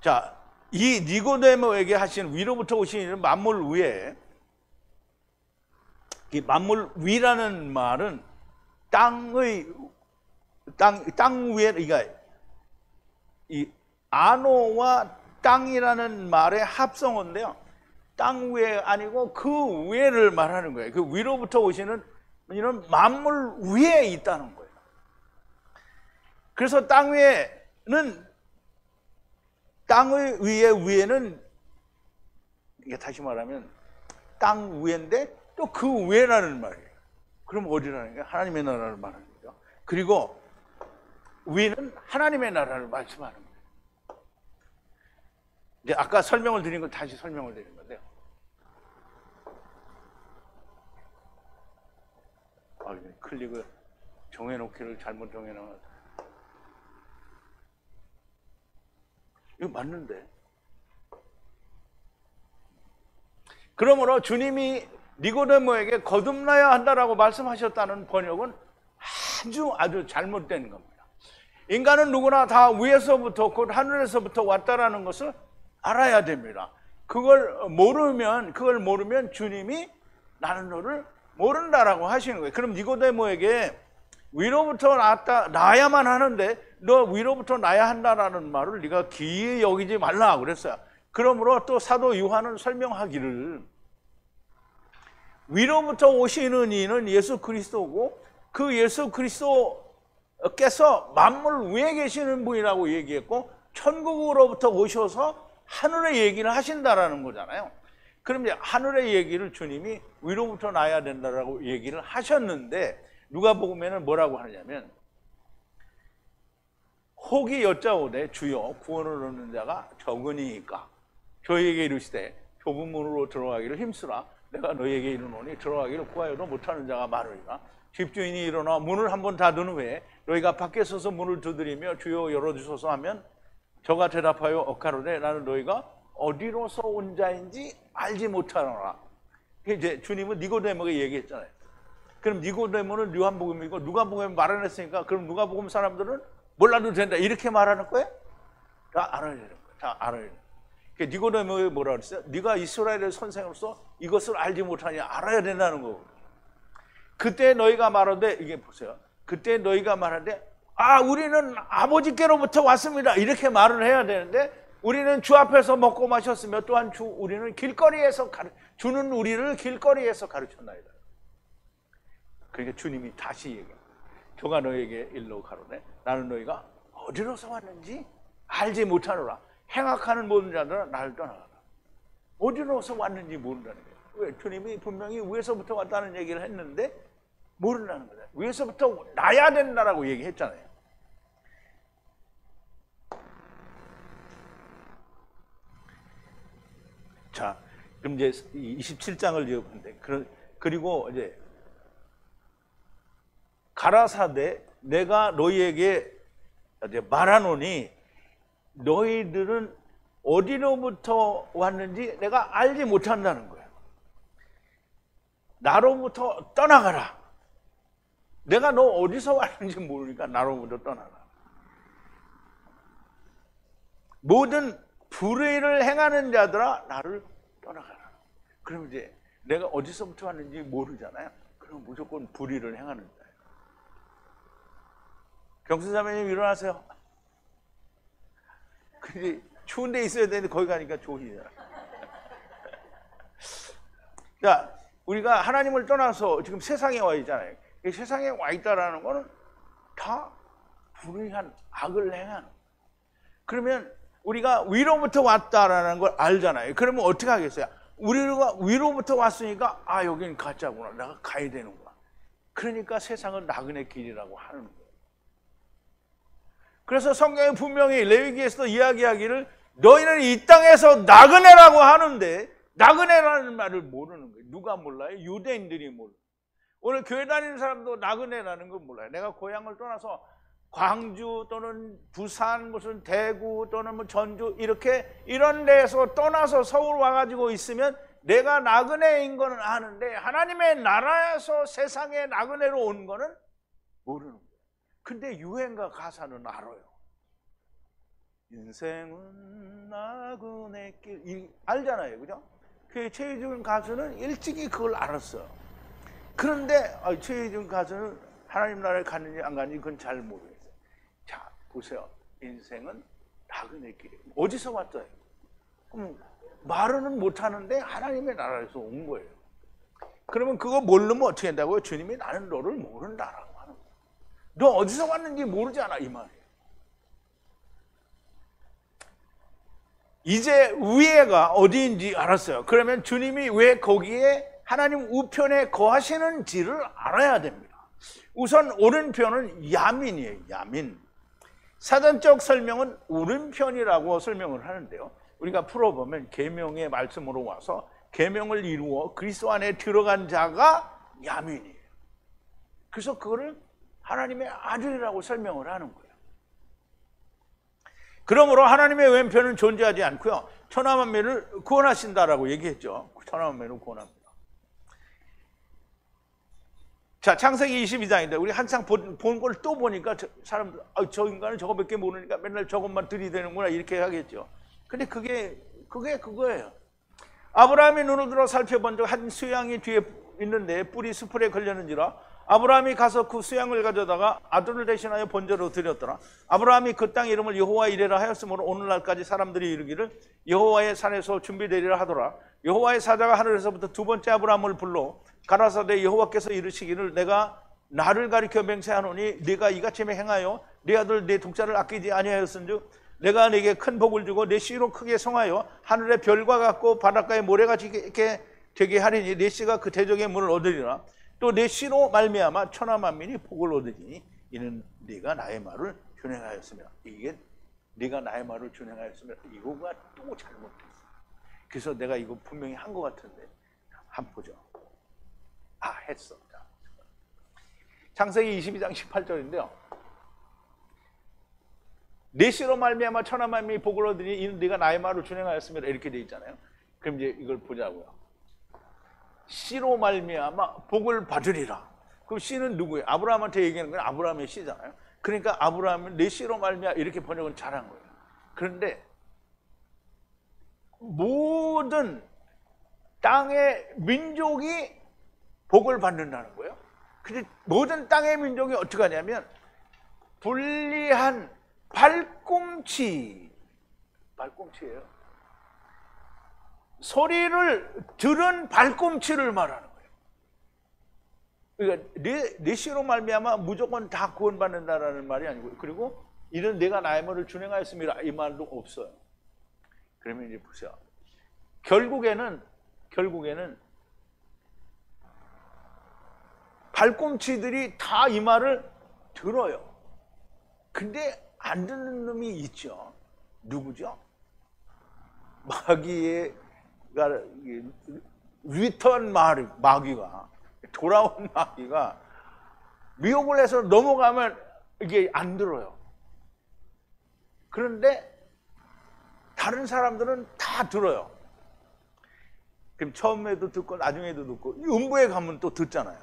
자, 이 니고데모에게 하신 위로부터 오시는 만물 위에, 이 만물 위라는 말은 땅 위에, 그러니까 이 아노와 땅이라는 말의 합성어인데요. 땅 위에 아니고 그 위에를 말하는 거예요. 그 위로부터 오시는 이는 만물 위에 있다는 거예요. 그래서 땅 위에는 땅의 위에는 이게 다시 말하면 땅 위인데 또 그 위라는 말이에요. 그럼 어디라는 게 하나님의 나라를 말하는 거죠. 그리고 위는 하나님의 나라를 말씀하는 거예요. 이제 아까 설명을 드린 걸 다시 설명을 드린 건데요. 클릭을 정해놓기를 잘못 정해놓은. 이거 맞는데. 그러므로 주님이 니고데모에게 거듭나야 한다라고 말씀하셨다는 번역은 아주 잘못된 겁니다. 인간은 누구나 다 위에서부터 곧 하늘에서부터 왔다라는 것을 알아야 됩니다. 그걸 모르면 주님이 나는 너를 모른다라고 하시는 거예요. 그럼 니고데모에게 위로부터 나야만 하는데 너 위로부터 나야 한다라는 말을 네가 기이히 여기지 말라 그랬어요. 그러므로 또 사도 요한은 설명하기를 위로부터 오시는 이는 예수 그리스도고 그 예수 그리스도께서 만물 위에 계시는 분이라고 얘기했고 천국으로부터 오셔서 하늘의 얘기를 하신다라는 거잖아요. 그럼 이제 하늘의 얘기를 주님이 위로부터 나야 된다라고 얘기를 하셨는데 누가복음에는 뭐라고 하냐면 혹이 여짜오되 주여 구원을 얻는 자가 적으니까 저희에게 이르시되 좁은 문으로 들어가기를 힘쓰라. 내가 너희에게 이르노니 들어가기를 구하여도 못하는 자가 많으리라. 집주인이 일어나 문을 한번 닫은 후에 너희가 밖에 서서 문을 두드리며 주여 열어주소서 하면 저가 대답하여 억하로되 나는 너희가 어디로서 온 자인지 알지 못하노라. 이제 주님은 니고데모에게 얘기했잖아요. 그럼 니고데모는 요한복음이고 누가복음에 말 안 했으니까 그럼 누가복음 사람들은 몰라도 된다 이렇게 말하는 거예요? 다 알아야 되는 거예요. 다 알아야 돼요. 니고데모에 뭐라 그랬어요? 네가 이스라엘의 선생으로서 이것을 알지 못하냐? 알아야 된다는 거고. 그때 너희가 말하되, 이게 보세요. 그때 너희가 말하되, 우리는 아버지께로부터 왔습니다. 이렇게 말을 해야 되는데, 우리는 주 앞에서 먹고 마셨으며 또한 우리는 주는 우리를 길거리에서 가르쳤나이다. 그러니까 주님이 다시 얘기해요. 조가 너에게 일러 가로되 나는 너희가 어디로서 왔는지 알지 못하노라. 행악하는 모든 자들아 나를 떠나가라. 어디로서 왔는지 모른다는 거예요. 왜? 주님이 분명히 위에서부터 왔다는 얘기를 했는데 모른다는 거예요. 위에서부터 나야 된다라고 얘기했잖아요. 자, 그럼 이제 27장을 읽어보는데, 그리고 이제 가라사대 내가 너희에게 말하노니 너희들은 어디로부터 왔는지 내가 알지 못한다는 거예요. 나로부터 떠나가라. 내가 너 어디서 왔는지 모르니까 나로부터 떠나가라. 모든 불의를 행하는 자들아 나를 떠나가라. 그럼 이제 내가 어디서부터 왔는지 모르잖아요. 그럼 무조건 불의를 행하는 자예요. 경수자매님 일어나세요. 근데 추운 데 있어야 되는데 거기 가니까 좋으시잖아. 자, 우리가 하나님을 떠나서 지금 세상에 와 있잖아요. 세상에 와 있다라는 거는 다 불의한 악을 행하는. 그러면 우리가 위로부터 왔다라는 걸 알잖아요. 그러면 어떻게 하겠어요? 우리가 위로부터 왔으니까 여긴 가짜구나. 내가 가야 되는구나. 그러니까 세상은 나그네 길이라고 하는 거예요. 그래서 성경에 분명히 레위기에서도 이야기하기를 너희는 이 땅에서 나그네라고 하는데 나그네라는 말을 모르는 거예요. 누가 몰라요? 유대인들이 몰라요. 오늘 교회 다니는 사람도 나그네라는 걸 몰라요. 내가 고향을 떠나서 광주 또는 부산 무슨 대구 또는 뭐 전주 이런 데에서 떠나서 서울 와가지고 있으면 내가 나그네인 거는 아는데 하나님의 나라에서 세상에 나그네로 온 거는 모르는 거예요. 근데 유행가 가사는 알아요. 인생은 나그네 길 알잖아요, 그죠? 그 최희준 가수는 일찍이 그걸 알았어요. 그런데 최희준 가수는 하나님 나라에 갔는지 안 갔는지 그건 잘 모르겠어요. 자, 보세요. 인생은 나그네 길이에요. 어디서 왔어요? 그럼 말은 못하는데 하나님의 나라에서 온 거예요. 그러면 그거 모르면 어떻게 한다고요? 주님이 나는 너를 모른다라고 하는 거예요. 너 어디서 왔는지 모르지 않아 이 말이에요. 이제 위에가 어디인지 알았어요. 그러면 주님이 왜 거기에 하나님 우편에 거하시는지를 알아야 됩니다. 우선 오른편은 야민이에요. 야민. 사전적 설명은 오른편이라고 설명을 하는데요. 우리가 풀어보면 계명의 말씀으로 와서 계명을 이루어 그리스도 안에 들어간 자가 야민이에요. 그래서 그거를 하나님의 아들이라고 설명을 하는 거예요. 그러므로 하나님의 왼편은 존재하지 않고요. 천하만민을 구원하신다라고 얘기했죠. 천하만민을 구원합니다. 자, 창세기 22장인데 우리 항상 본 걸 또 보니까 사람들 저 인간은 저거밖에 모르니까 맨날 저것만 들이대는구나 이렇게 하겠죠. 근데 그게 그거예요. 아브라함이 눈을 들어 살펴본 적 한 수양이 뒤에 있는데 뿔이 수풀에 걸렸는지라 아브라함이 가서 그 수양을 가져다가 아들을 대신하여 번제로 드렸더라. 아브라함이 그 땅 이름을 여호와 이레라 하였으므로 오늘날까지 사람들이 이르기를 여호와의 산에서 준비되리라 하더라. 여호와의 사자가 하늘에서부터 두 번째 아브라함을 불러 가라사대 여호와께서 이르시기를 내가 나를 가리켜 맹세하노니 네가 이같이 행하여 네 아들 네 독자를 아끼지 아니하였은즉 내가 네게 큰 복을 주고 네 씨로 크게 성하여 하늘의 별과 같고 바닷가의 모래같이 이렇게 되게 하리니 네 씨가 그 대적의 문을 얻으리라. 또 내 씨로 말미암아 천하만민이 복을 얻으니 이는 네가 나의 말을 준행하였으며 이게 네가 나의 말을 준행하였으며 이거가 또 잘못됐어. 그래서 내가 이거 분명히 한 것 같은데 한번 보죠. 했어. 창세기 22장 18절인데요. 내 씨로 말미암아 천하만민이 복을 얻으니 이는 네가 나의 말을 준행하였으며 이렇게 돼 있잖아요. 그럼 이제 이걸 보자고요. 씨로 말미암아 복을 받으리라. 그럼 씨는 누구예요? 아브라함한테 얘기하는 건 아브라함의 씨잖아요. 그러니까 아브라함은 내 씨로 말미암아 이렇게 번역은 잘한 거예요. 그런데 모든 땅의 민족이 복을 받는다는 거예요. 근데 모든 땅의 민족이 어떻게 하냐면 불리한 발꿈치예요. 소리를 들은 발꿈치를 말하는 거예요. 그러니까 내 씨로 말미암아 무조건 다 구원받는다라는 말이 아니고, 그리고 이는 내가 나의 말을 준행하였습니다 이 말도 없어요. 그러면 이제 보세요. 결국에는 발꿈치들이 다 이 말을 들어요. 근데 안 듣는 놈이 있죠. 누구죠? 마귀가, 리턴 마귀가, 돌아온 마귀가 미혹을 해서 넘어가면 이게 안 들어요. 그런데 다른 사람들은 다 들어요. 그럼 처음에도 듣고 나중에도 듣고, 음부에 가면 또 듣잖아요.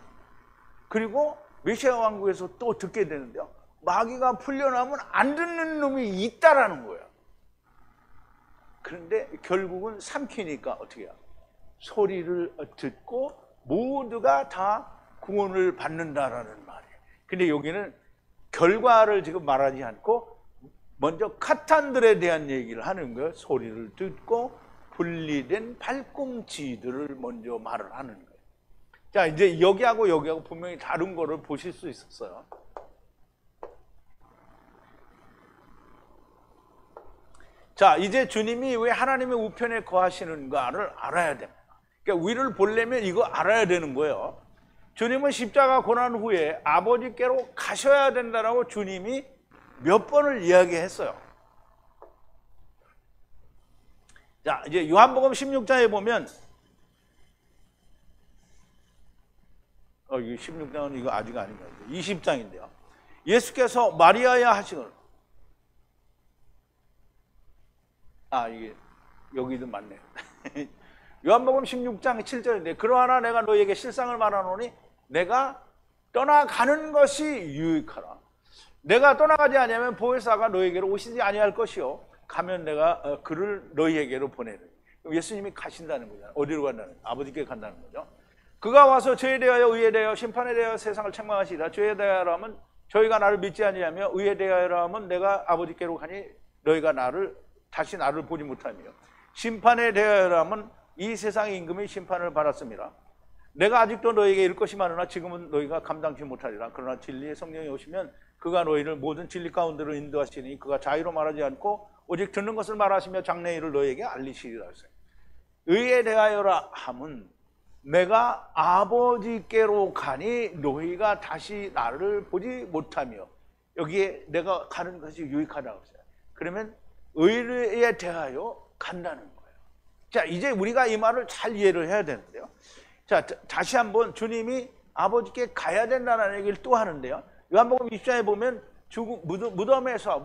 그리고 메시아 왕국에서 또 듣게 되는데요, 마귀가 풀려나면 안 듣는 놈이 있다라는 거예요. 그런데 결국은 삼키니까 어떻게 해요? 소리를 듣고 모두가 다 구원을 받는다라는 말이에요. 근데 여기는 결과를 지금 말하지 않고 먼저 카탄들에 대한 얘기를 하는 거예요. 소리를 듣고 분리된 발꿈치들을 먼저 말을 하는 거예요. 자, 이제 여기하고 분명히 다른 거를 보실 수 있었어요. 자, 이제 주님이 왜 하나님의 우편에 거하시는가를 알아야 됩니다. 그러니까 위를 보려면 이거 알아야 되는 거예요. 주님은 십자가 고난 후에 아버지께로 가셔야 된다라고 주님이 몇 번을 이야기했어요. 자, 이제 요한복음 16장에 보면, 이거 16장은 이거 아직 아닌 것 같아요. 20장인데요. 예수께서 마리아야 하시거늘, 이게 여기도 맞네요. 요한복음 16장 7절인데, 그러하나 내가 너희에게 실상을 말하노니 내가 떠나가는 것이 유익하라. 내가 떠나가지 아니하면 보혜사가 너희에게로 오시지 아니할 것이요, 가면 내가 그를 너희에게로 보내는. 예수님이 가신다는 거잖아요. 어디로 간다는 거예요? 아버지께 간다는 거죠. 그가 와서 죄에 대하여 의에 대하여 심판에 대하여 세상을 책망하시리라. 죄에 대하여 하면 저희가 나를 믿지 아니하며, 의에 대하여 하면 내가 아버지께로 가니 너희가 다시 나를 보지 못하며, 심판에 대하여 하면 이 세상의 임금이 심판을 받았습니다. 내가 아직도 너희에게 이를 것이 많으나 지금은 너희가 감당치 못하리라. 그러나 진리의 성령이 오시면 그가 너희를 모든 진리 가운데로 인도하시니 그가 자유로 말하지 않고 오직 듣는 것을 말하시며 장래의 일을 너희에게 알리시리라 했어요. 의에 대하여라 함은 내가 아버지께로 가니 너희가 다시 나를 보지 못하며, 여기에 내가 가는 것이 유익하다고 했어요. 그러면 의에 대하여 간다는 거예요. 자, 이제 우리가 이 말을 잘 이해를 해야 되는데요. 자, 다시 한번 주님이 아버지께 가야 된다는 얘기를 또 하는데요. 요한복음 20장에 보면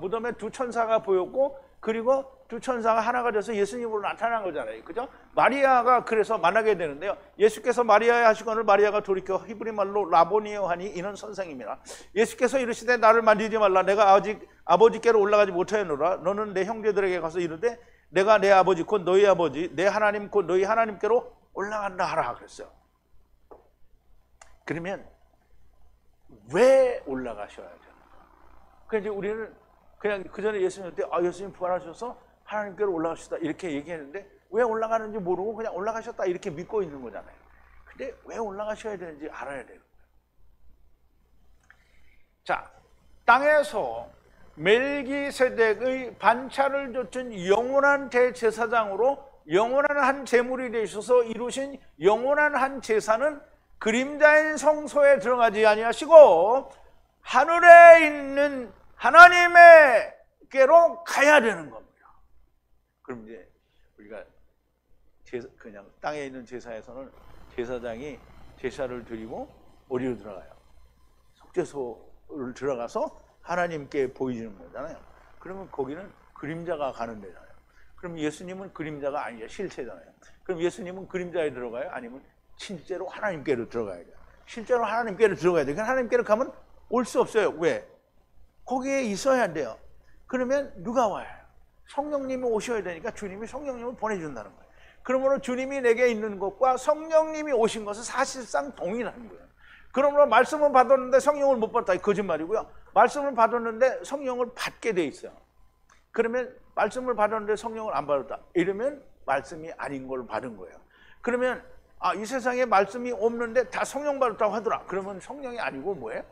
무덤에 두 천사가 보였고, 그리고 두 천사가 하나가 돼서 예수님으로 나타난 거잖아요. 그죠? 마리아가 그래서 만나게 되는데요. 예수께서 마리아의 하시거늘 마리아가 돌이켜 히브리 말로 라보니오 하니 이는 선생입니다. 예수께서 이르시되 나를 만지지 말라. 내가 아직 아버지께로 올라가지 못하였노라. 너는 내 형제들에게 가서 이르되 내가 내 아버지 곧 너희 아버지 내 하나님 곧 너희 하나님께로 올라간다 하라 그랬어요. 그러면 왜 올라가셔야 되는가? 그러니까 이제 우리는 그냥 그 전에 예수님한테 예수님 부활하셔서 하나님께로 올라가셨다 이렇게 얘기했는데, 왜 올라가는지 모르고 그냥 올라가셨다 이렇게 믿고 있는 거잖아요. 근데 왜 올라가셔야 되는지 알아야 되는 거예요. 자, 땅에서 멜기세덱의 반차를 줬던 영원한 대제사장으로 영원한 한 제물이 되셔서 이루신 영원한 한 제사는 그림자인 성소에 들어가지 아니하시고 하늘에 있는 하나님께로 가야 되는 겁니다. 그럼 이제 우리가 그냥 땅에 있는 제사에서는 제사장이 제사를 드리고 어디로 들어가요? 속죄소를 들어가서 하나님께 보이는 거잖아요. 그러면 거기는 그림자가 가는 데잖아요. 그럼 예수님은 그림자가 아니죠. 실체잖아요. 그럼 예수님은 그림자에 들어가요? 아니면 실제로 하나님께로 들어가야 돼요? 실제로 하나님께로 들어가야 돼요. 하나님께로 가면 올 수 없어요. 왜? 거기에 있어야 돼요. 그러면 누가 와요? 성령님이 오셔야 되니까 주님이 성령님을 보내준다는 거예요. 그러므로 주님이 내게 있는 것과 성령님이 오신 것은 사실상 동일한 거예요. 그러므로 말씀을 받았는데 성령을 못 받았다, 거짓말이고요. 말씀을 받았는데 성령을 받게 돼 있어요. 그러면 말씀을 받았는데 성령을 안 받았다, 이러면 말씀이 아닌 걸 받은 거예요. 그러면 이 세상에 말씀이 없는데 다 성령 받았다고 하더라, 그러면 성령이 아니고 뭐예요?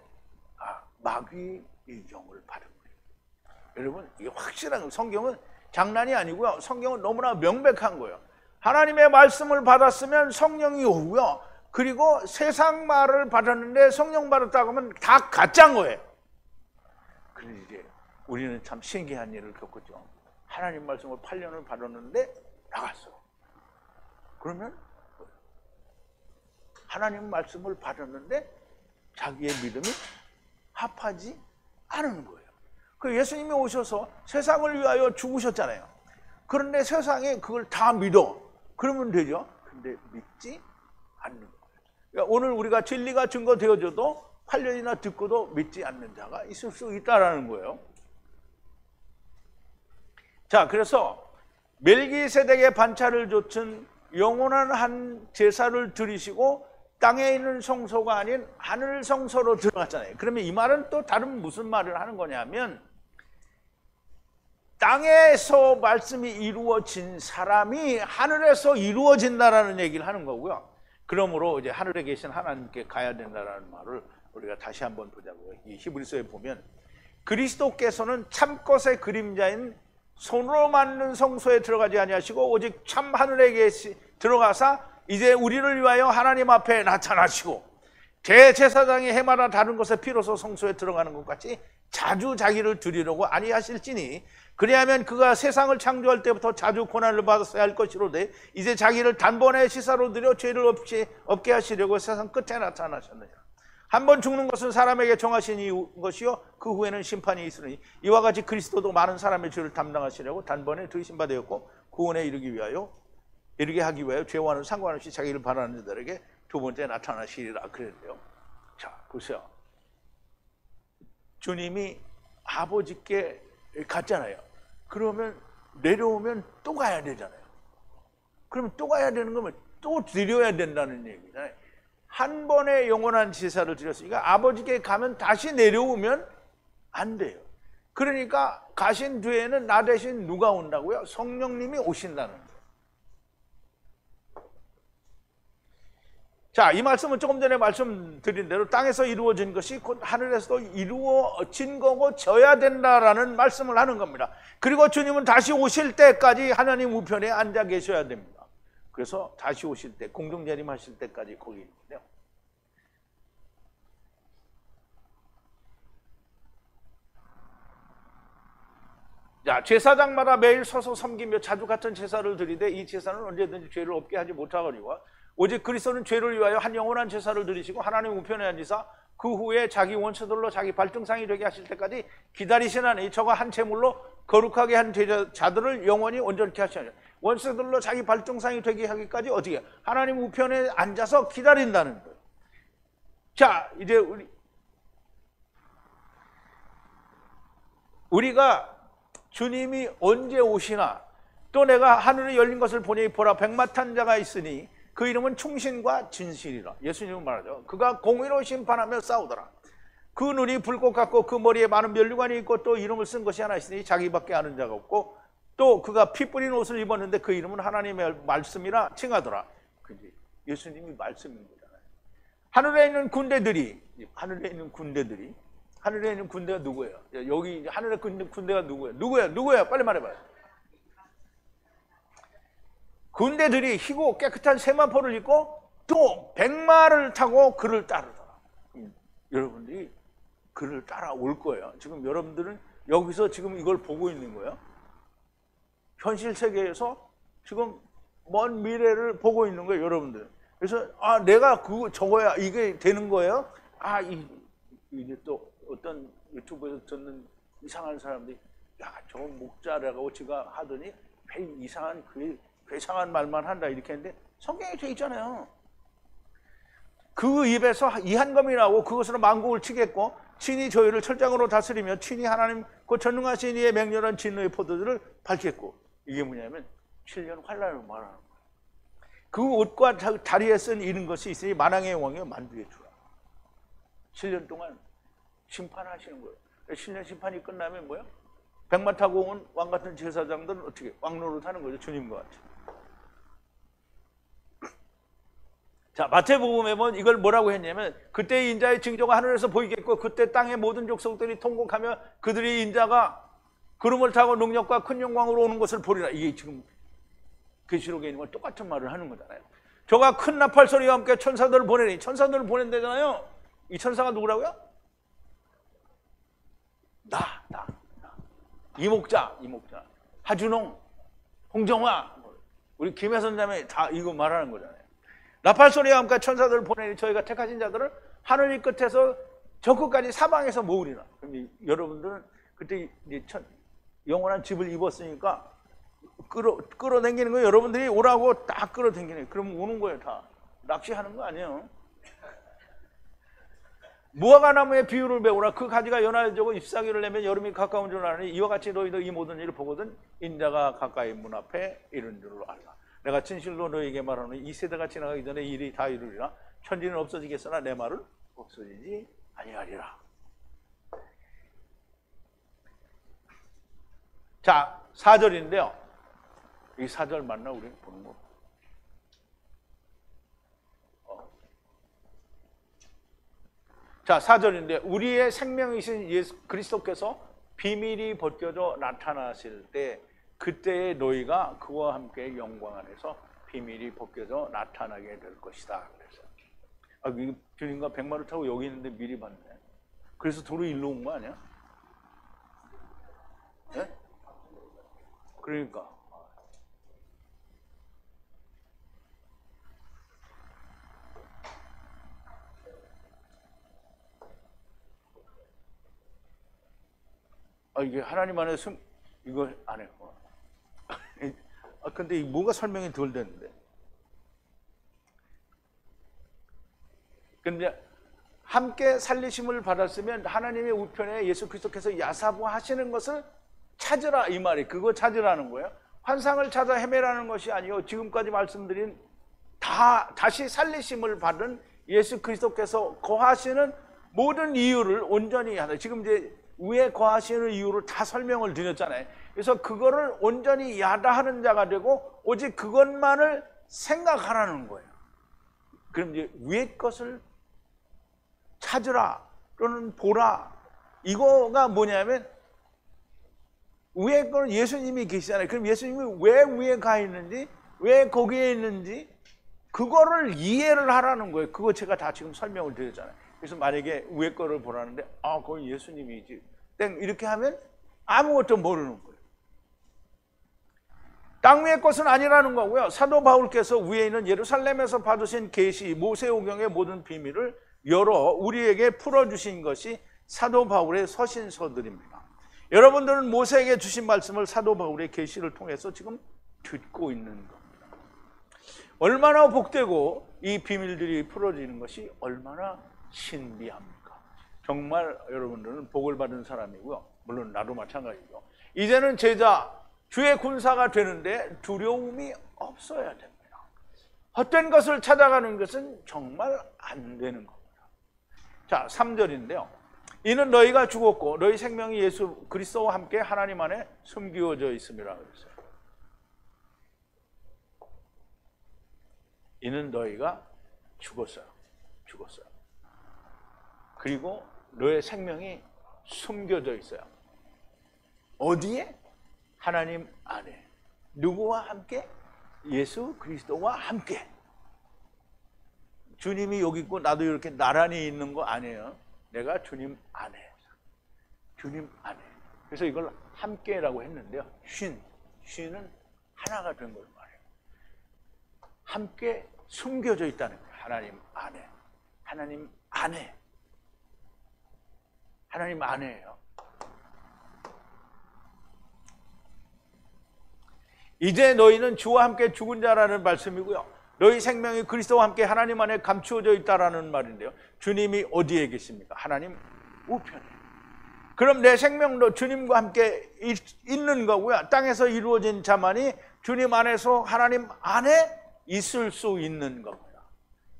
마귀의 영을 받은 거예요. 여러분, 이게 확실한 거예요. 성경은 장난이 아니고요. 성경은 너무나 명백한 거예요. 하나님의 말씀을 받았으면 성령이 오고요. 그리고 세상 말을 받았는데 성령 받았다고 하면 다 가짜인 거예요. 그런데 이제 우리는 참 신기한 일을 겪었죠. 하나님 말씀을 8년을 받았는데 나갔어. 그러면 하나님 말씀을 받았는데 자기의 믿음이 합하지 않은 거예요. 그 예수님이 오셔서 세상을 위하여 죽으셨잖아요. 그런데 세상에 그걸 다 믿어. 그러면 되죠. 근데 믿지 않는 거예요. 그러니까 오늘 우리가 진리가 증거되어져도 8년이나 듣고도 믿지 않는 자가 있을 수 있다는 거예요. 자, 그래서 멜기세덱의 반차를 좇은 영원한 한 제사를 드리시고 땅에 있는 성소가 아닌 하늘 성소로 들어갔잖아요. 그러면 이 말은 또 다른 무슨 말을 하는 거냐면, 땅에서 말씀이 이루어진 사람이 하늘에서 이루어진다라는 얘기를 하는 거고요. 그러므로 이제 하늘에 계신 하나님께 가야 된다라는 말을 우리가 다시 한번 보자고요. 이 히브리서에 보면 그리스도께서는 참것의 그림자인 손으로 만든 성소에 들어가지 아니하시고 오직 참 하늘에 들어가사 이제 우리를 위하여 하나님 앞에 나타나시고 대제사장이 해마다 다른 곳에 피로서 성소에 들어가는 것 같이 자주 자기를 드리려고 아니하실지니, 그리하면 그가 세상을 창조할 때부터 자주 고난을 받았어야 할 것이로되 이제 자기를 단번에 시사로 드려 죄를 없게 하시려고 세상 끝에 나타나셨느니라. 한번 죽는 것은 사람에게 정하신 것이요 그 후에는 심판이 있으니 이와 같이 그리스도도 많은 사람의 죄를 담당하시려고 단번에 들이심 받았고 구원에 이르게 하기 위하여 죄와는 상관없이 자기를 바라는 자들에게 두 번째 나타나시리라 그랬대요. 자, 보세요. 주님이 아버지께 갔잖아요. 그러면 내려오면 또 가야 되잖아요. 그러면 또 가야 되는 거면 또 드려야 된다는 얘기잖아요. 한 번에 영원한 제사를 드렸으니까 아버지께 가면 다시 내려오면 안 돼요. 그러니까 가신 뒤에는 나 대신 누가 온다고요? 성령님이 오신다는 거예요. 자, 이 말씀은 조금 전에 말씀드린 대로 땅에서 이루어진 것이 곧 하늘에서도 이루어진 거고 져야 된다라는 말씀을 하는 겁니다. 그리고 주님은 다시 오실 때까지 하나님 우편에 앉아 계셔야 됩니다. 그래서 다시 오실 때, 공중 재림하실 때까지 거기 있는데요. 자, 제사장마다 매일 서서 섬기며 자주 같은 제사를 드리되 이 제사는 언제든지 죄를 없게 하지 못하거니와 오직 그리스도는 죄를 위하여 한 영원한 제사를 드리시고 하나님 우편에 앉으사 그 후에 자기 원수들로 자기 발등상이 되게 하실 때까지 기다리시나니 저가 한 제물로 거룩하게 한 자들을 영원히 온전케 하시나니 원수들로 자기 발등상이 되게 하기까지 어떻게 하나님 우편에 앉아서 기다린다는 거예요. 자, 이제 우리가 주님이 언제 오시나, 또 내가 하늘이 열린 것을 보니 보라 백마탄 자가 있으니 그 이름은 충신과 진실이라. 예수님은 말하죠. 그가 공의로 심판하며 싸우더라. 그 눈이 불꽃 같고 그 머리에 많은 면류관이 있고 또 이름을 쓴 것이 하나 있으니 자기밖에 아는 자가 없고 또 그가 피 뿌린 옷을 입었는데 그 이름은 하나님의 말씀이라 칭하더라. 예수님이 말씀인 거잖아요. 하늘에 있는 군대가 누구예요? 여기 하늘에 있는 군대가 누구예요? 빨리 말해봐요. 군대들이 희고 깨끗한 세마포를 입고 또 백마를 타고 그를 따르더라. 여러분들이 그를 따라올 거예요. 지금 여러분들은 여기서 지금 이걸 보고 있는 거예요. 현실 세계에서 지금 먼 미래를 보고 있는 거예요, 여러분들. 그래서 내가 저거야 이게 되는 거예요. 이제 또 어떤 유튜브에서 듣는 이상한 사람들이 저 목자라고 지가 하더니 이상한 괴상한 말만 한다 이렇게 했는데 성경에 돼 있잖아요. 그 입에서 이한검이 나오고 그것으로 만국을 치겠고 친히 저희를 철장으로 다스리며 친히 하나님 그 전능하신 이의 맹렬한 진노의 포도주를 밝혔고, 이게 뭐냐면 7년 환란을 말하는 거예요. 그 옷과 다리에 쓴 이런 것이 있으니 만왕의 왕이여 만두의 주라. 7년 동안 심판하시는 거예요. 7년 심판이 끝나면 뭐야? 백마 타고 온 왕 같은 제사장들은 어떻게 왕노릇 하는 거죠. 주님과 같이. 자, 마태복음에 보면 이걸 뭐라고 했냐면, 그때 인자의 징조가 하늘에서 보이겠고 그때 땅의 모든 족속들이 통곡하며 그들이 인자가 구름을 타고 능력과 큰 영광으로 오는 것을 보리라. 이게 지금 계시록에 있는 걸 똑같은 말을 하는 거잖아요. 저가 큰 나팔 소리와 함께 천사들을 보내니, 천사들을 보낸다잖아요. 이 천사가 누구라고요? 나. 이목자, 하준홍, 홍정화, 우리 김혜선 자매 다 이거 말하는 거잖아요. 나팔 소리와 함께 천사들을 보내니 저희가 택하신 자들을 하늘 이 끝에서 저 끝까지 사방에서 모으리라. 그럼 여러분들은 그때 이제 영원한 집을 입었으니까 끌어당기는 거예요. 여러분들이 오라고 딱 끌어당기는 거예요. 그럼 오는 거예요. 다 낚시하는 거 아니에요. 무화과나무의 비유를 배우라. 그 가지가 연하여지고 잎사귀를 내면 여름이 가까운 줄 아니, 이와 같이 너희도 이 모든 일을 보거든 인자가 가까이 문 앞에 이른 줄로 알라. 내가 진실로 너희에게 말하노니 이 세대가 지나가기 전에 이 일이 다 이루리라. 천지는 없어지겠으나 내 말은 없어지지 아니하리라. 자, 4절인데요. 이 4절 맞나 우리 보는 거? 자, 4절인데 우리의 생명이신 예수 그리스도께서 비밀이 벗겨져 나타나실 때 그때의 너희가 그와 함께 영광 안에서 비밀이 벗겨져 나타나게 될 것이다. 그래서 주님과 백마를 타고 여기 있는데 미리 봤네. 그래서 도로 일로 온 거 아니야? 네? 그러니까 이게 하나님 안에 이거 안 해요. 근데 뭐가 설명이 덜 됐는데. 근데 함께 살리심을 받았으면 하나님의 우편에 예수 그리스도께서 야사부 하시는 것을 찾으라, 이 말이. 그거 찾으라는 거예요. 환상을 찾아 헤매라는 것이 아니요, 지금까지 말씀드린 다시 살리심을 받은 예수 그리스도께서 거하시는 모든 이유를 온전히 하는, 지금 이제 위에 거하시는 이유를 다 설명을 드렸잖아요. 그래서 그거를 온전히 야다하는 자가 되고 오직 그것만을 생각하라는 거예요. 그럼 이제 위에 것을 찾으라 또는 보라, 이거가 뭐냐면 위에 거는 예수님이 계시잖아요. 그럼 예수님이 왜 위에 가 있는지, 왜 거기에 있는지 그거를 이해를 하라는 거예요. 그거 제가 다 지금 설명을 드렸잖아요. 그래서 만약에 위에 거를 보라는데 거기 예수님이지 땡 이렇게 하면 아무것도 모르는 거예요. 땅 위의 것은 아니라는 거고요. 사도 바울께서 위에 있는 예루살렘에서 받으신 계시, 모세오경의 모든 비밀을 열어 우리에게 풀어주신 것이 사도 바울의 서신서들입니다. 여러분들은 모세에게 주신 말씀을 사도 바울의 계시를 통해서 지금 듣고 있는 겁니다. 얼마나 복되고 이 비밀들이 풀어지는 것이 얼마나 신비합니까? 정말 여러분들은 복을 받은 사람이고요. 물론 나도 마찬가지죠. 이제는 제자, 주의 군사가 되는데 두려움이 없어야 됩니다. 헛된 것을 찾아가는 것은 정말 안 되는 겁니다. 자, 3절인데요. 이는 너희가 죽었고 너희 생명이 예수 그리스도와 함께 하나님 안에 숨기워져 있음이라 그랬어요. 이는 너희가 죽었어요. 그리고 너의 생명이 숨겨져 있어요. 어디에? 하나님 안에. 누구와 함께? 예수 그리스도와 함께. 주님이 여기 있고 나도 이렇게 나란히 있는 거 아니에요. 내가 주님 안에. 그래서 이걸 함께라고 했는데요. 쉰은 하나가 된 걸 말해요. 함께 숨겨져 있다는 거예요. 하나님 안에예요. 이제 너희는 주와 함께 죽은 자라는 말씀이고요. 너희 생명이 그리스도와 함께 하나님 안에 감추어져 있다라는 말인데요. 주님이 어디에 계십니까? 하나님 우편에. 그럼 내 생명도 주님과 함께 있는 거고요. 땅에서 이루어진 자만이 주님 안에서 하나님 안에 있을 수 있는 겁니다.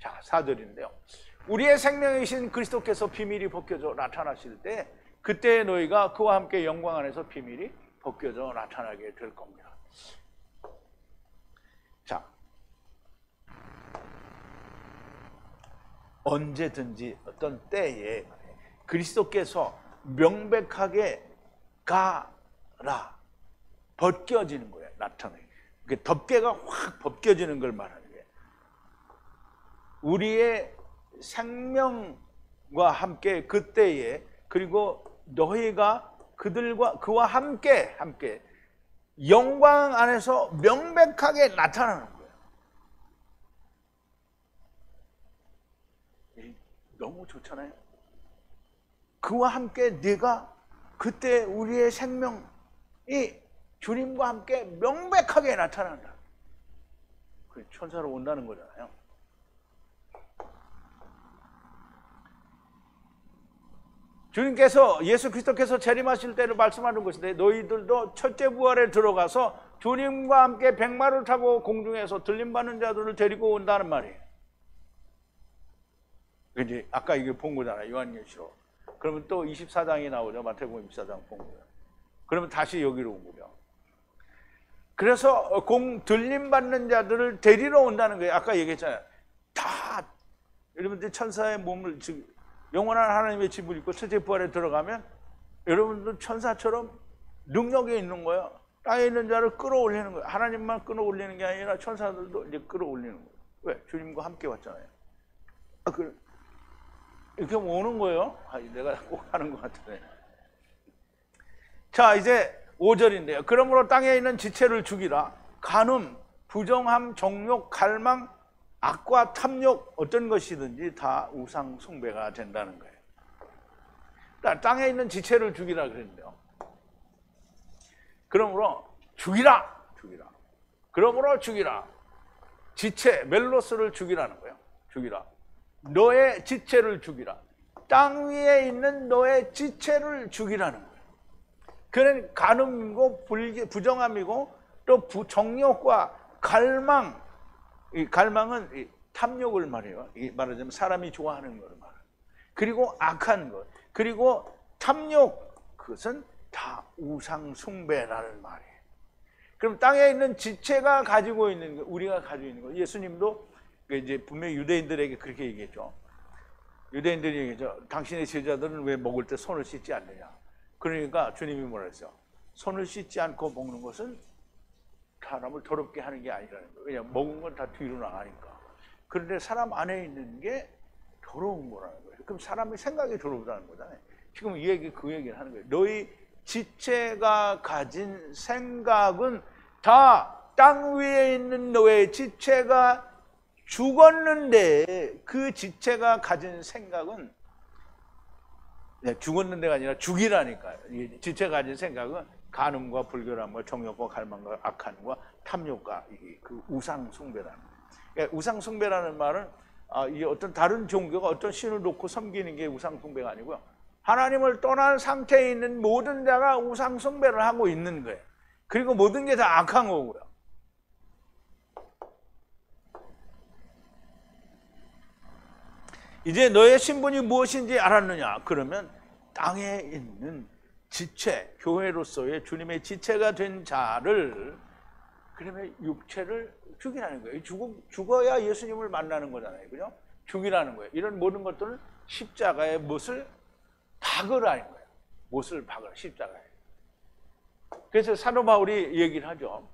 자, 4절인데요. 우리의 생명이신 그리스도께서 비밀이 벗겨져 나타나실 때 그때 너희가 그와 함께 영광 안에서 비밀이 벗겨져 나타나게 될 겁니다. 자, 언제든지 어떤 때에 그리스도께서 명백하게 가라 벗겨지는 거예요. 나타나요. 덮개가 확 벗겨지는 걸 말하는 거예요. 우리의 생명과 함께 그때에 그리고 너희가 그와 함께 영광 안에서 명백하게 나타나는 거예요. 너무 좋잖아요. 그와 함께 네가 그때 우리의 생명이 주님과 함께 명백하게 나타난다. 그 천사로 온다는 거잖아요. 주님께서 예수 그리스도께서 재림하실 때를 말씀하는 것인데 너희들도 첫째 부활에 들어가서 주님과 함께 백마를 타고 공중에서 들림받는 자들을 데리고 온다는 말이에요. 이제 아까 이게 본 거잖아요. 요한계시록. 그러면 또 24장이 나오죠. 마태복음 24장 본 거예요. 그러면 다시 여기로 온 거죠. 그래서 들림받는 자들을 데리러 온다는 거예요. 아까 얘기했잖아요. 다 여러분들 천사의 몸을 영원한 하나님의 집을 입고 첫째 부활에 들어가면 여러분들 천사처럼 능력이 있는 거예요. 땅에 있는 자를 끌어올리는 거예요. 하나님만 끌어올리는 게 아니라 천사들도 이제 끌어올리는 거예요. 왜? 주님과 함께 왔잖아요. 이렇게 오는 거예요. 내가 꼭 하는 것 같은데. 자, 이제 5절인데요. 그러므로 땅에 있는 지체를 죽이라. 간음, 부정함, 정욕, 갈망, 악과 탐욕 어떤 것이든지 다 우상 숭배가 된다는 거예요. 땅에 있는 지체를 죽이라 그랬는데요. 그러므로 죽이라. 그러므로 죽이라. 지체, 멜로스를 죽이라는 거예요. 죽이라. 너의 지체를 죽이라. 땅 위에 있는 너의 지체를 죽이라는 거예요. 그는 간음이고 부정함이고 또 정욕과 갈망. 이 갈망은 탐욕을 말해요. 말하자면 사람이 좋아하는 것을 말해요. 그리고 악한 것, 그리고 탐욕, 그것은 다 우상 숭배라는 말이에요. 그럼 땅에 있는 지체가 가지고 있는 거, 우리가 가지고 있는 거. 예수님도 이제 분명히 유대인들에게 그렇게 얘기했죠. 유대인들이 얘기했죠. 당신의 제자들은 왜 먹을 때 손을 씻지 않느냐. 그러니까 주님이 뭐라 했어요? 손을 씻지 않고 먹는 것은 사람을 더럽게 하는 게 아니라는 거예요. 왜냐하면 먹은 건 다 뒤로 나가니까. 그런데 사람 안에 있는 게 더러운 거라는 거예요. 그럼 사람의 생각이 더러우다는 거잖아요. 지금 이 얘기 그 얘기를 하는 거예요. 너희 지체가 가진 생각은 다 땅 위에 있는 너의 지체가 죽었는데 그 지체가 가진 생각은 죽었는데가 아니라 죽이라니까요. 지체가 가진 생각은 간음과 불결함과 정욕과 갈망과 악함과 탐욕과 그 우상 숭배라는 거예요. 우상 숭배라는 말은 이게 어떤 다른 종교가 어떤 신을 놓고 섬기는 게 우상 숭배가 아니고요. 하나님을 떠난 상태에 있는 모든 자가 우상 숭배를 하고 있는 거예요. 그리고 모든 게 다 악한 거고요. 이제 너의 신분이 무엇인지 알았느냐? 그러면 땅에 있는 지체, 교회로서의 주님의 지체가 된 자를, 그러면 육체를 죽이라는 거예요. 죽어야 예수님을 만나는 거잖아요. 그죠? 죽이라는 거예요. 이런 모든 것들은 십자가의 못을 박으라는 거예요. 못을 박으라, 십자가에. 그래서 사도 바울이 얘기를 하죠.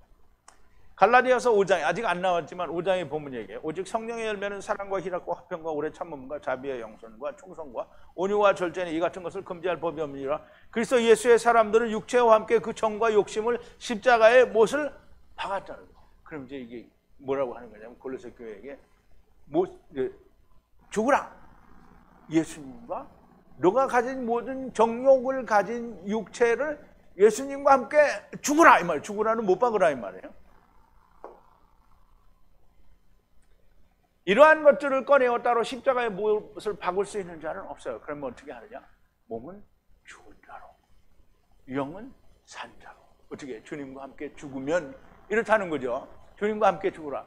갈라디아서 5장에 아직 안 나왔지만 5장에 보면 얘기해요. 오직 성령의 열매는 사랑과 희락과 화평과 오래 참음과 자비와 영선과 충성과 온유와 절제는 이 같은 것을 금지할 법이 없느니라. 그리스도 예수의 사람들은 육체와 함께 그 정과 욕심을 십자가의 못을 박았다는 거예요. 그럼 이제 이게 뭐라고 하는 거냐면 골로새 교회에게 죽으라. 예수님과 너가 가진 모든 정욕을 가진 육체를 예수님과 함께 죽으라 이 말이에요. 죽으라는 못 박으라 이 말이에요. 이러한 것들을 꺼내어 따로 십자가의 못을 박을 수 있는 자는 없어요. 그러면 어떻게 하느냐? 몸은 죽은 자로, 영은 산 자로. 어떻게? 주님과 함께 죽으면 이렇다는 거죠. 주님과 함께 죽으라.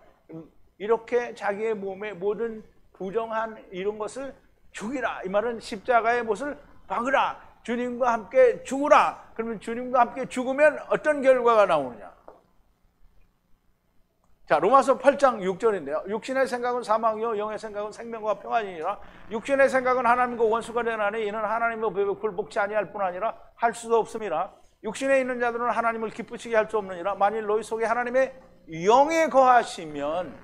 이렇게 자기의 몸의 모든 부정한 이런 것을 죽이라. 이 말은 십자가의 못을 박으라. 주님과 함께 죽으라. 그러면 주님과 함께 죽으면 어떤 결과가 나오느냐? 자, 로마서 8장 6절인데요. 육신의 생각은 사망이요 영의 생각은 생명과 평안이니라. 육신의 생각은 하나님과 원수가 되나니 이는 하나님의 법에 굴복치 아니할 뿐 아니라 할 수도 없음이라. 육신에 있는 자들은 하나님을 기쁘시게 할 수 없느니라. 만일 너희 속에 하나님의 영에 거하시면,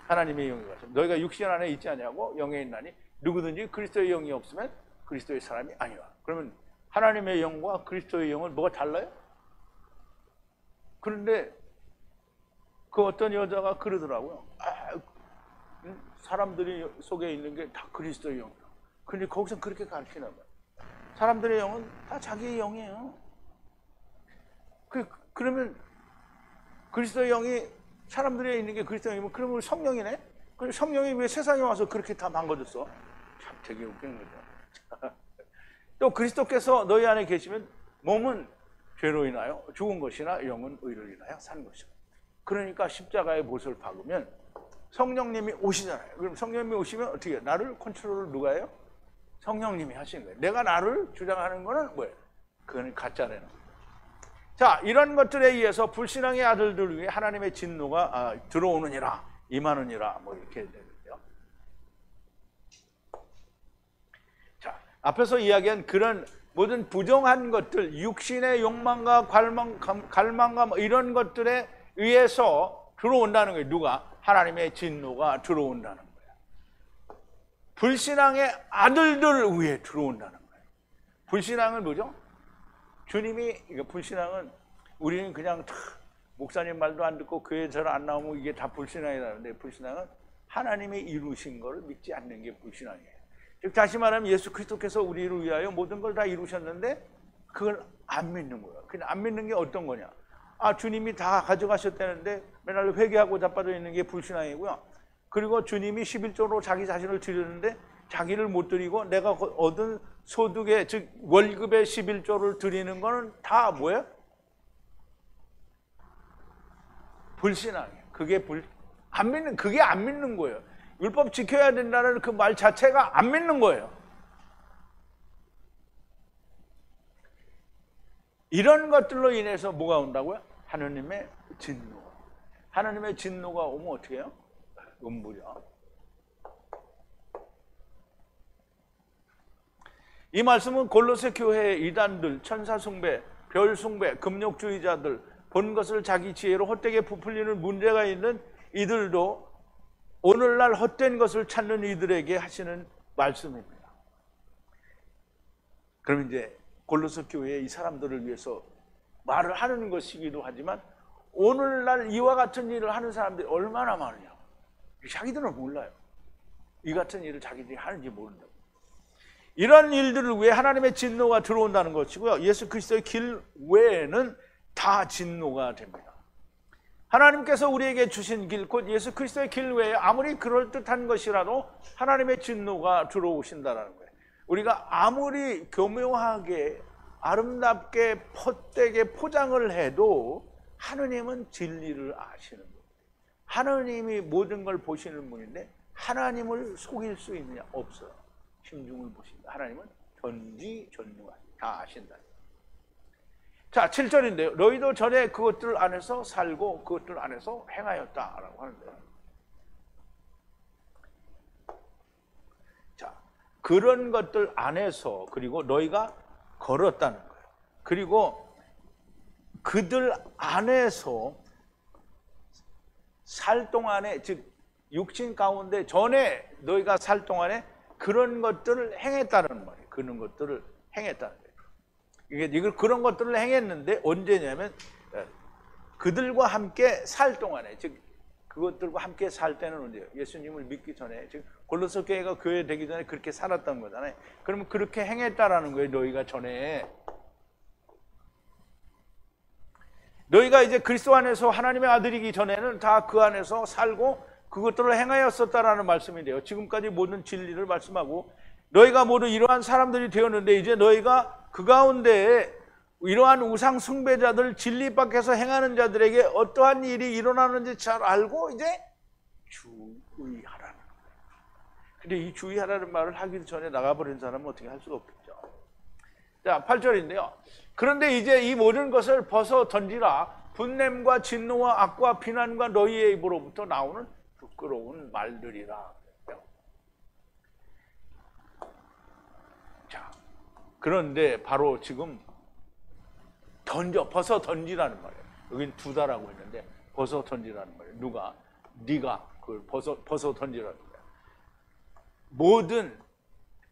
하나님의 영에 거하시면, 너희가 육신 안에 있지 아니하고 영에 있나니 누구든지 그리스도의 영이 없으면 그리스도의 사람이 아니라. 그러면 하나님의 영과 그리스도의 영은 뭐가 달라요? 그런데 그 어떤 여자가 그러더라고요. 사람들이 속에 있는 게 다 그리스도의 영이다. 근데 거기서 그렇게 가르치나 봐요. 사람들의 영은 다 자기의 영이에요. 그러면 그리스도의 영이 사람들에 있는 게 그리스도의 영이면 그러면 성령이네? 그럼 성령이 왜 세상에 와서 그렇게 다 망가졌어? 참 되게 웃기는 거죠. 또 그리스도께서 너희 안에 계시면 몸은 죄로 인하여 죽은 것이나 영은 의로 인하여 산 것이고. 그러니까 십자가의 못을 박으면 성령님이 오시잖아요. 그럼 성령님이 오시면 어떻게 해요? 나를 컨트롤을 누가 해요? 성령님이 하시는 거예요. 내가 나를 주장하는 거는 뭐예요? 그건 가짜라는 거예요. 자, 이런 것들에 의해서 불신앙의 아들들 위해 하나님의 진노가 들어오느니라, 임하느니라, 뭐 이렇게 되는데요. 자, 앞에서 이야기한 그런 모든 부정한 것들, 육신의 욕망과 갈망과 이런 것들에 의해서 들어온다는 거예요. 누가? 하나님의 진노가 들어온다는 거예요. 불신앙의 아들들 위에 들어온다는 거예요. 불신앙은 뭐죠? 주님이, 불신앙은 우리는 그냥 목사님 말도 안 듣고 교회 잘 안 나오면 이게 다 불신앙이라는데, 불신앙은 하나님이 이루신 것을 믿지 않는 게 불신앙이에요. 즉 다시 말하면 예수 그리스도께서 우리를 위하여 모든 걸 다 이루셨는데 그걸 안 믿는 거예요. 그냥 안 믿는 게 어떤 거냐? 주님이 다 가져가셨다는데 맨날 회개하고 자빠져 있는 게 불신앙이고요. 그리고 주님이 11조로 자기 자신을 드렸는데 자기를 못 드리고 내가 얻은 소득의, 즉 월급의 11조를 드리는 거는 다 뭐예요? 불신앙이에요. 그게 안 믿는 거예요. 율법 지켜야 된다는 그 말 자체가 안 믿는 거예요. 이런 것들로 인해서 뭐가 온다고요? 하나님의 진노. 하나님의 진노가 오면 어떻게 해요? 음부죠. 이 말씀은 골로새 교회의 이단들, 천사숭배, 별숭배, 금욕주의자들, 본 것을 자기 지혜로 헛되게 부풀리는 문제가 있는 이들도 오늘날 헛된 것을 찾는 이들에게 하시는 말씀입니다. 그럼 이제 골로새 교회의 이 사람들을 위해서 말을 하는 것이기도 하지만 오늘날 이와 같은 일을 하는 사람들이 얼마나 많으냐. 자기들은 몰라요. 이 같은 일을 자기들이 하는지 모른다고. 이런 일들을 위해 하나님의 진노가 들어온다는 것이고요. 예수 그리스도의 길 외에는 다 진노가 됩니다. 하나님께서 우리에게 주신 길, 곧 예수 그리스도의 길 외에 아무리 그럴듯한 것이라도 하나님의 진노가 들어오신다는 거예요. 우리가 아무리 교묘하게 아름답게 헛되게 포장을 해도 하느님은 진리를 아시는 거예요. 하나님이 모든 걸 보시는 분인데 하나님을 속일 수 있느냐? 없어요. 심중을 보신다. 하나님은 전지전능하시다. 다 아신다. 자, 7절인데요. 너희도 전에 그것들 안에서 살고 그것들 안에서 행하였다라고 하는데요. 자, 그런 것들 안에서, 그리고 너희가 걸었다는 거예요. 그리고 그들 안에서 살 동안에, 즉 육신 가운데 전에 너희가 살 동안에 그런 것들을 행했다는 말이에요. 그런 것들을 행했다는 거예요. 이걸 그런 것들을 행했는데 언제냐면 그들과 함께 살 동안에, 즉 그것들과 함께 살 때는 언제예요? 예수님을 믿기 전에, 즉 골로새 교회가 교회 되기 전에 그렇게 살았던 거잖아요. 그러면 그렇게 행했다라는 거예요. 너희가 전에. 너희가 이제 그리스도 안에서 하나님의 아들이기 전에는 다 그 안에서 살고 그것들을 행하였었다라는 말씀인데요. 지금까지 모든 진리를 말씀하고 너희가 모두 이러한 사람들이 되었는데 이제 너희가 그 가운데에 이러한 우상 숭배자들 진리 밖에서 행하는 자들에게 어떠한 일이 일어나는지 잘 알고 이제 주의하라는 거예요. 근데 이 주의하라는 말을 하기 전에 나가버린 사람은 어떻게 할 수가 없겠죠. 자, 8절인데요. 그런데 이제 이 모든 것을 벗어 던지라. 분냄과 진노와 악과 비난과 너희의 입으로부터 나오는 부끄러운 말들이라. 자, 그런데 바로 지금 벗어 던지라는 말이에요. 여긴 두다라고 했는데 벗어 던지라는 말이에요. 누가? 네가 그걸 벗어 던지라는 거예요. 모든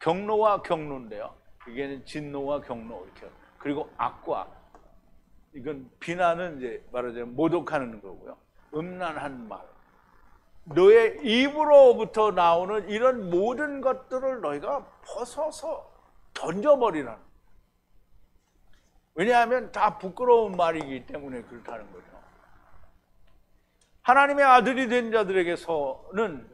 경노와 경노인데요. 이게는 진노와 경노 이렇게. 그리고 악과 이건 비난은 이제 말하자면 모독하는 거고요. 음란한 말. 너의 입으로부터 나오는 이런 모든 것들을 너희가 벗어서 던져버리라는 거예요. 왜냐하면 다 부끄러운 말이기 때문에 그렇다는 거죠. 하나님의 아들이 된 자들에게서는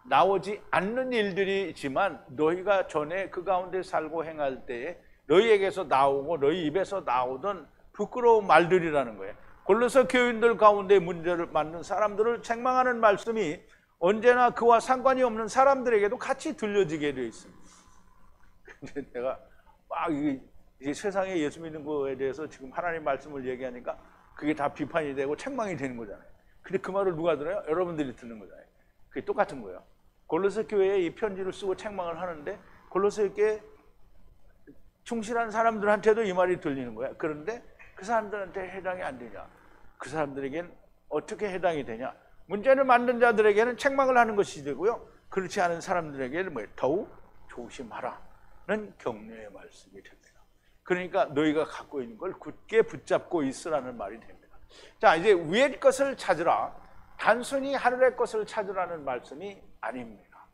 나오지 않는 일들이지만 너희가 전에 그 가운데 살고 행할 때에 너희에게서 나오고 너희 입에서 나오던 부끄러운 말들이라는 거예요. 골로새 교인들 가운데 문제를 만든 사람들을 책망하는 말씀이 언제나 그와 상관이 없는 사람들에게도 같이 들려지게 되어 있습니다. 근데 내가 막 이 세상에 예수 믿는 거에 대해서 지금 하나님 말씀을 얘기하니까 그게 다 비판이 되고 책망이 되는 거잖아요. 근데 그 말을 누가 들어요? 여러분들이 듣는 거잖아요. 그게 똑같은 거예요. 골로새 교회에 이 편지를 쓰고 책망을 하는데 골로새 교회에 충실한 사람들한테도 이 말이 들리는 거야. 그런데 그 사람들한테 해당이 안 되냐? 그 사람들에겐 어떻게 해당이 되냐? 문제를 만든 자들에게는 책망을 하는 것이 되고요. 그렇지 않은 사람들에게는 더욱 조심하라는 격려의 말씀이 됩니다. 그러니까 너희가 갖고 있는 걸 굳게 붙잡고 있으라는 말이 됩니다. 자, 이제 위의 것을 찾으라. 단순히 하늘의 것을 찾으라는 말씀이 아닙니다.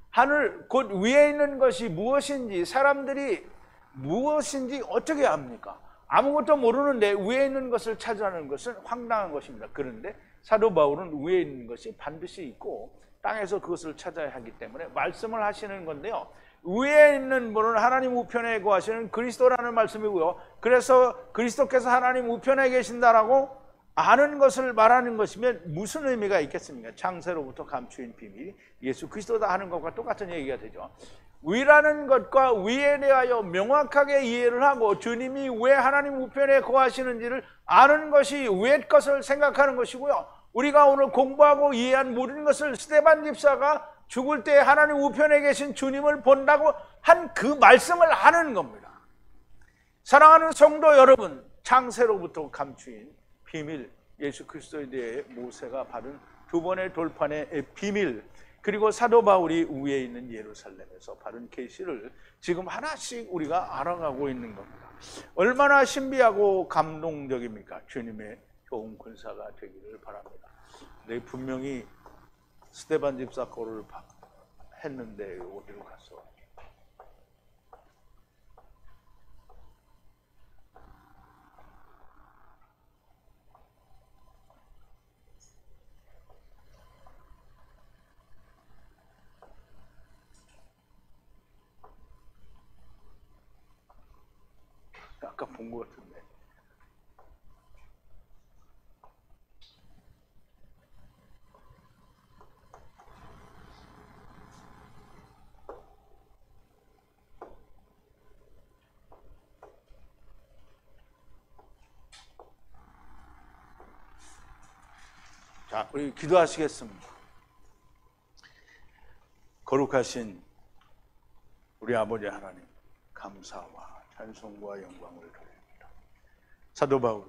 하늘 곧 위에 있는 것이 무엇인지 사람들이 무엇인지 어떻게 압니까? 아무것도 모르는데 위에 있는 것을 찾으라는 것은 황당한 것입니다. 그런데 사도 바울은 위에 있는 것이 반드시 있고 땅에서 그것을 찾아야 하기 때문에 말씀을 하시는 건데요. 위에 있는 분은 하나님 우편에 거하시는 그리스도라는 말씀이고요. 그래서 그리스도께서 하나님 우편에 계신다라고 아는 것을 말하는 것이면 무슨 의미가 있겠습니까? 창세로부터 감추인 비밀이 예수 그리스도다 하는 것과 똑같은 얘기가 되죠. 위라는 것과 위에 대하여 명확하게 이해를 하고 주님이 왜 하나님 우편에 거하시는지를 아는 것이 위의 것을 생각하는 것이고요. 우리가 오늘 공부하고 이해한 모든 것을 스데반 집사가 죽을 때 하나님 우편에 계신 주님을 본다고 한 그 말씀을 하는 겁니다. 사랑하는 성도 여러분, 창세로부터 감추인 비밀, 예수 그리스도에 대해 모세가 받은 두 번의 돌판의 비밀, 그리고 사도 바울이 위에 있는 예루살렘에서 받은 계시를 지금 하나씩 우리가 알아가고 있는 겁니다. 얼마나 신비하고 감동적입니까? 주님의 좋은 군사가 되기를 바랍니다. 네, 분명히 스데반 집사 거를 했는데 어디로 갔어? 아까 본 것 같은데. 자, 우리 기도하시겠습니다. 거룩하신 우리 아버지 하나님, 감사와 찬송과 영광을 드립니다. 사도 바울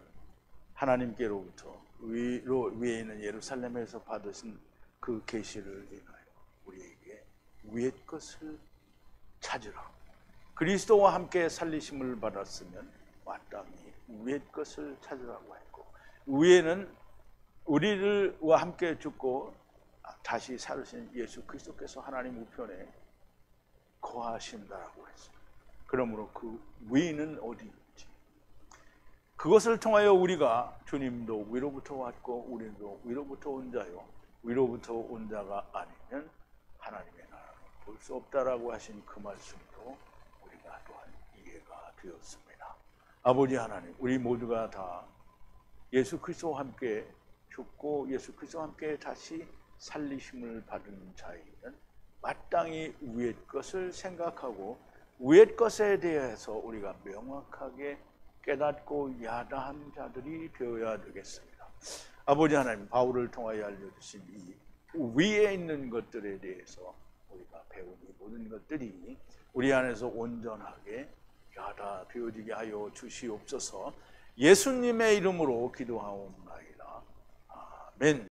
하나님께로부터 위에 있는 예루살렘에서 받으신 그 계시를 인하여 우리에게 위의 것을 찾으라. 그리스도와 함께 살리심을 받았으면 마땅히 위의 것을 찾으라고 했고, 위에는 우리들과 함께 죽고 다시 살으신 예수 그리스도께서 하나님 우편에 거하신다라고 했습니다. 그러므로 그 위는 어디인지, 그것을 통하여 우리가 주님도 위로부터 왔고 우리도 위로부터 온 자요, 위로부터 온 자가 아니면 하나님의 나라를 볼 수 없다라고 하신 그 말씀도 우리가 또한 이해가 되었습니다. 아버지 하나님, 우리 모두가 다 예수 그리스도와 함께 죽고 예수 그리스도와 함께 다시 살리심을 받은 자이면 마땅히 위의 것을 생각하고 위의 것에 대해서 우리가 명확하게 깨닫고 야다한 자들이 되어야 되겠습니다. 아버지 하나님, 바울을 통하여 알려주신 이 위에 있는 것들에 대해서 우리가 배운 이 모든 것들이 우리 안에서 온전하게 야다되어지게 하여 주시옵소서. 예수님의 이름으로 기도하옵나이다. 아멘.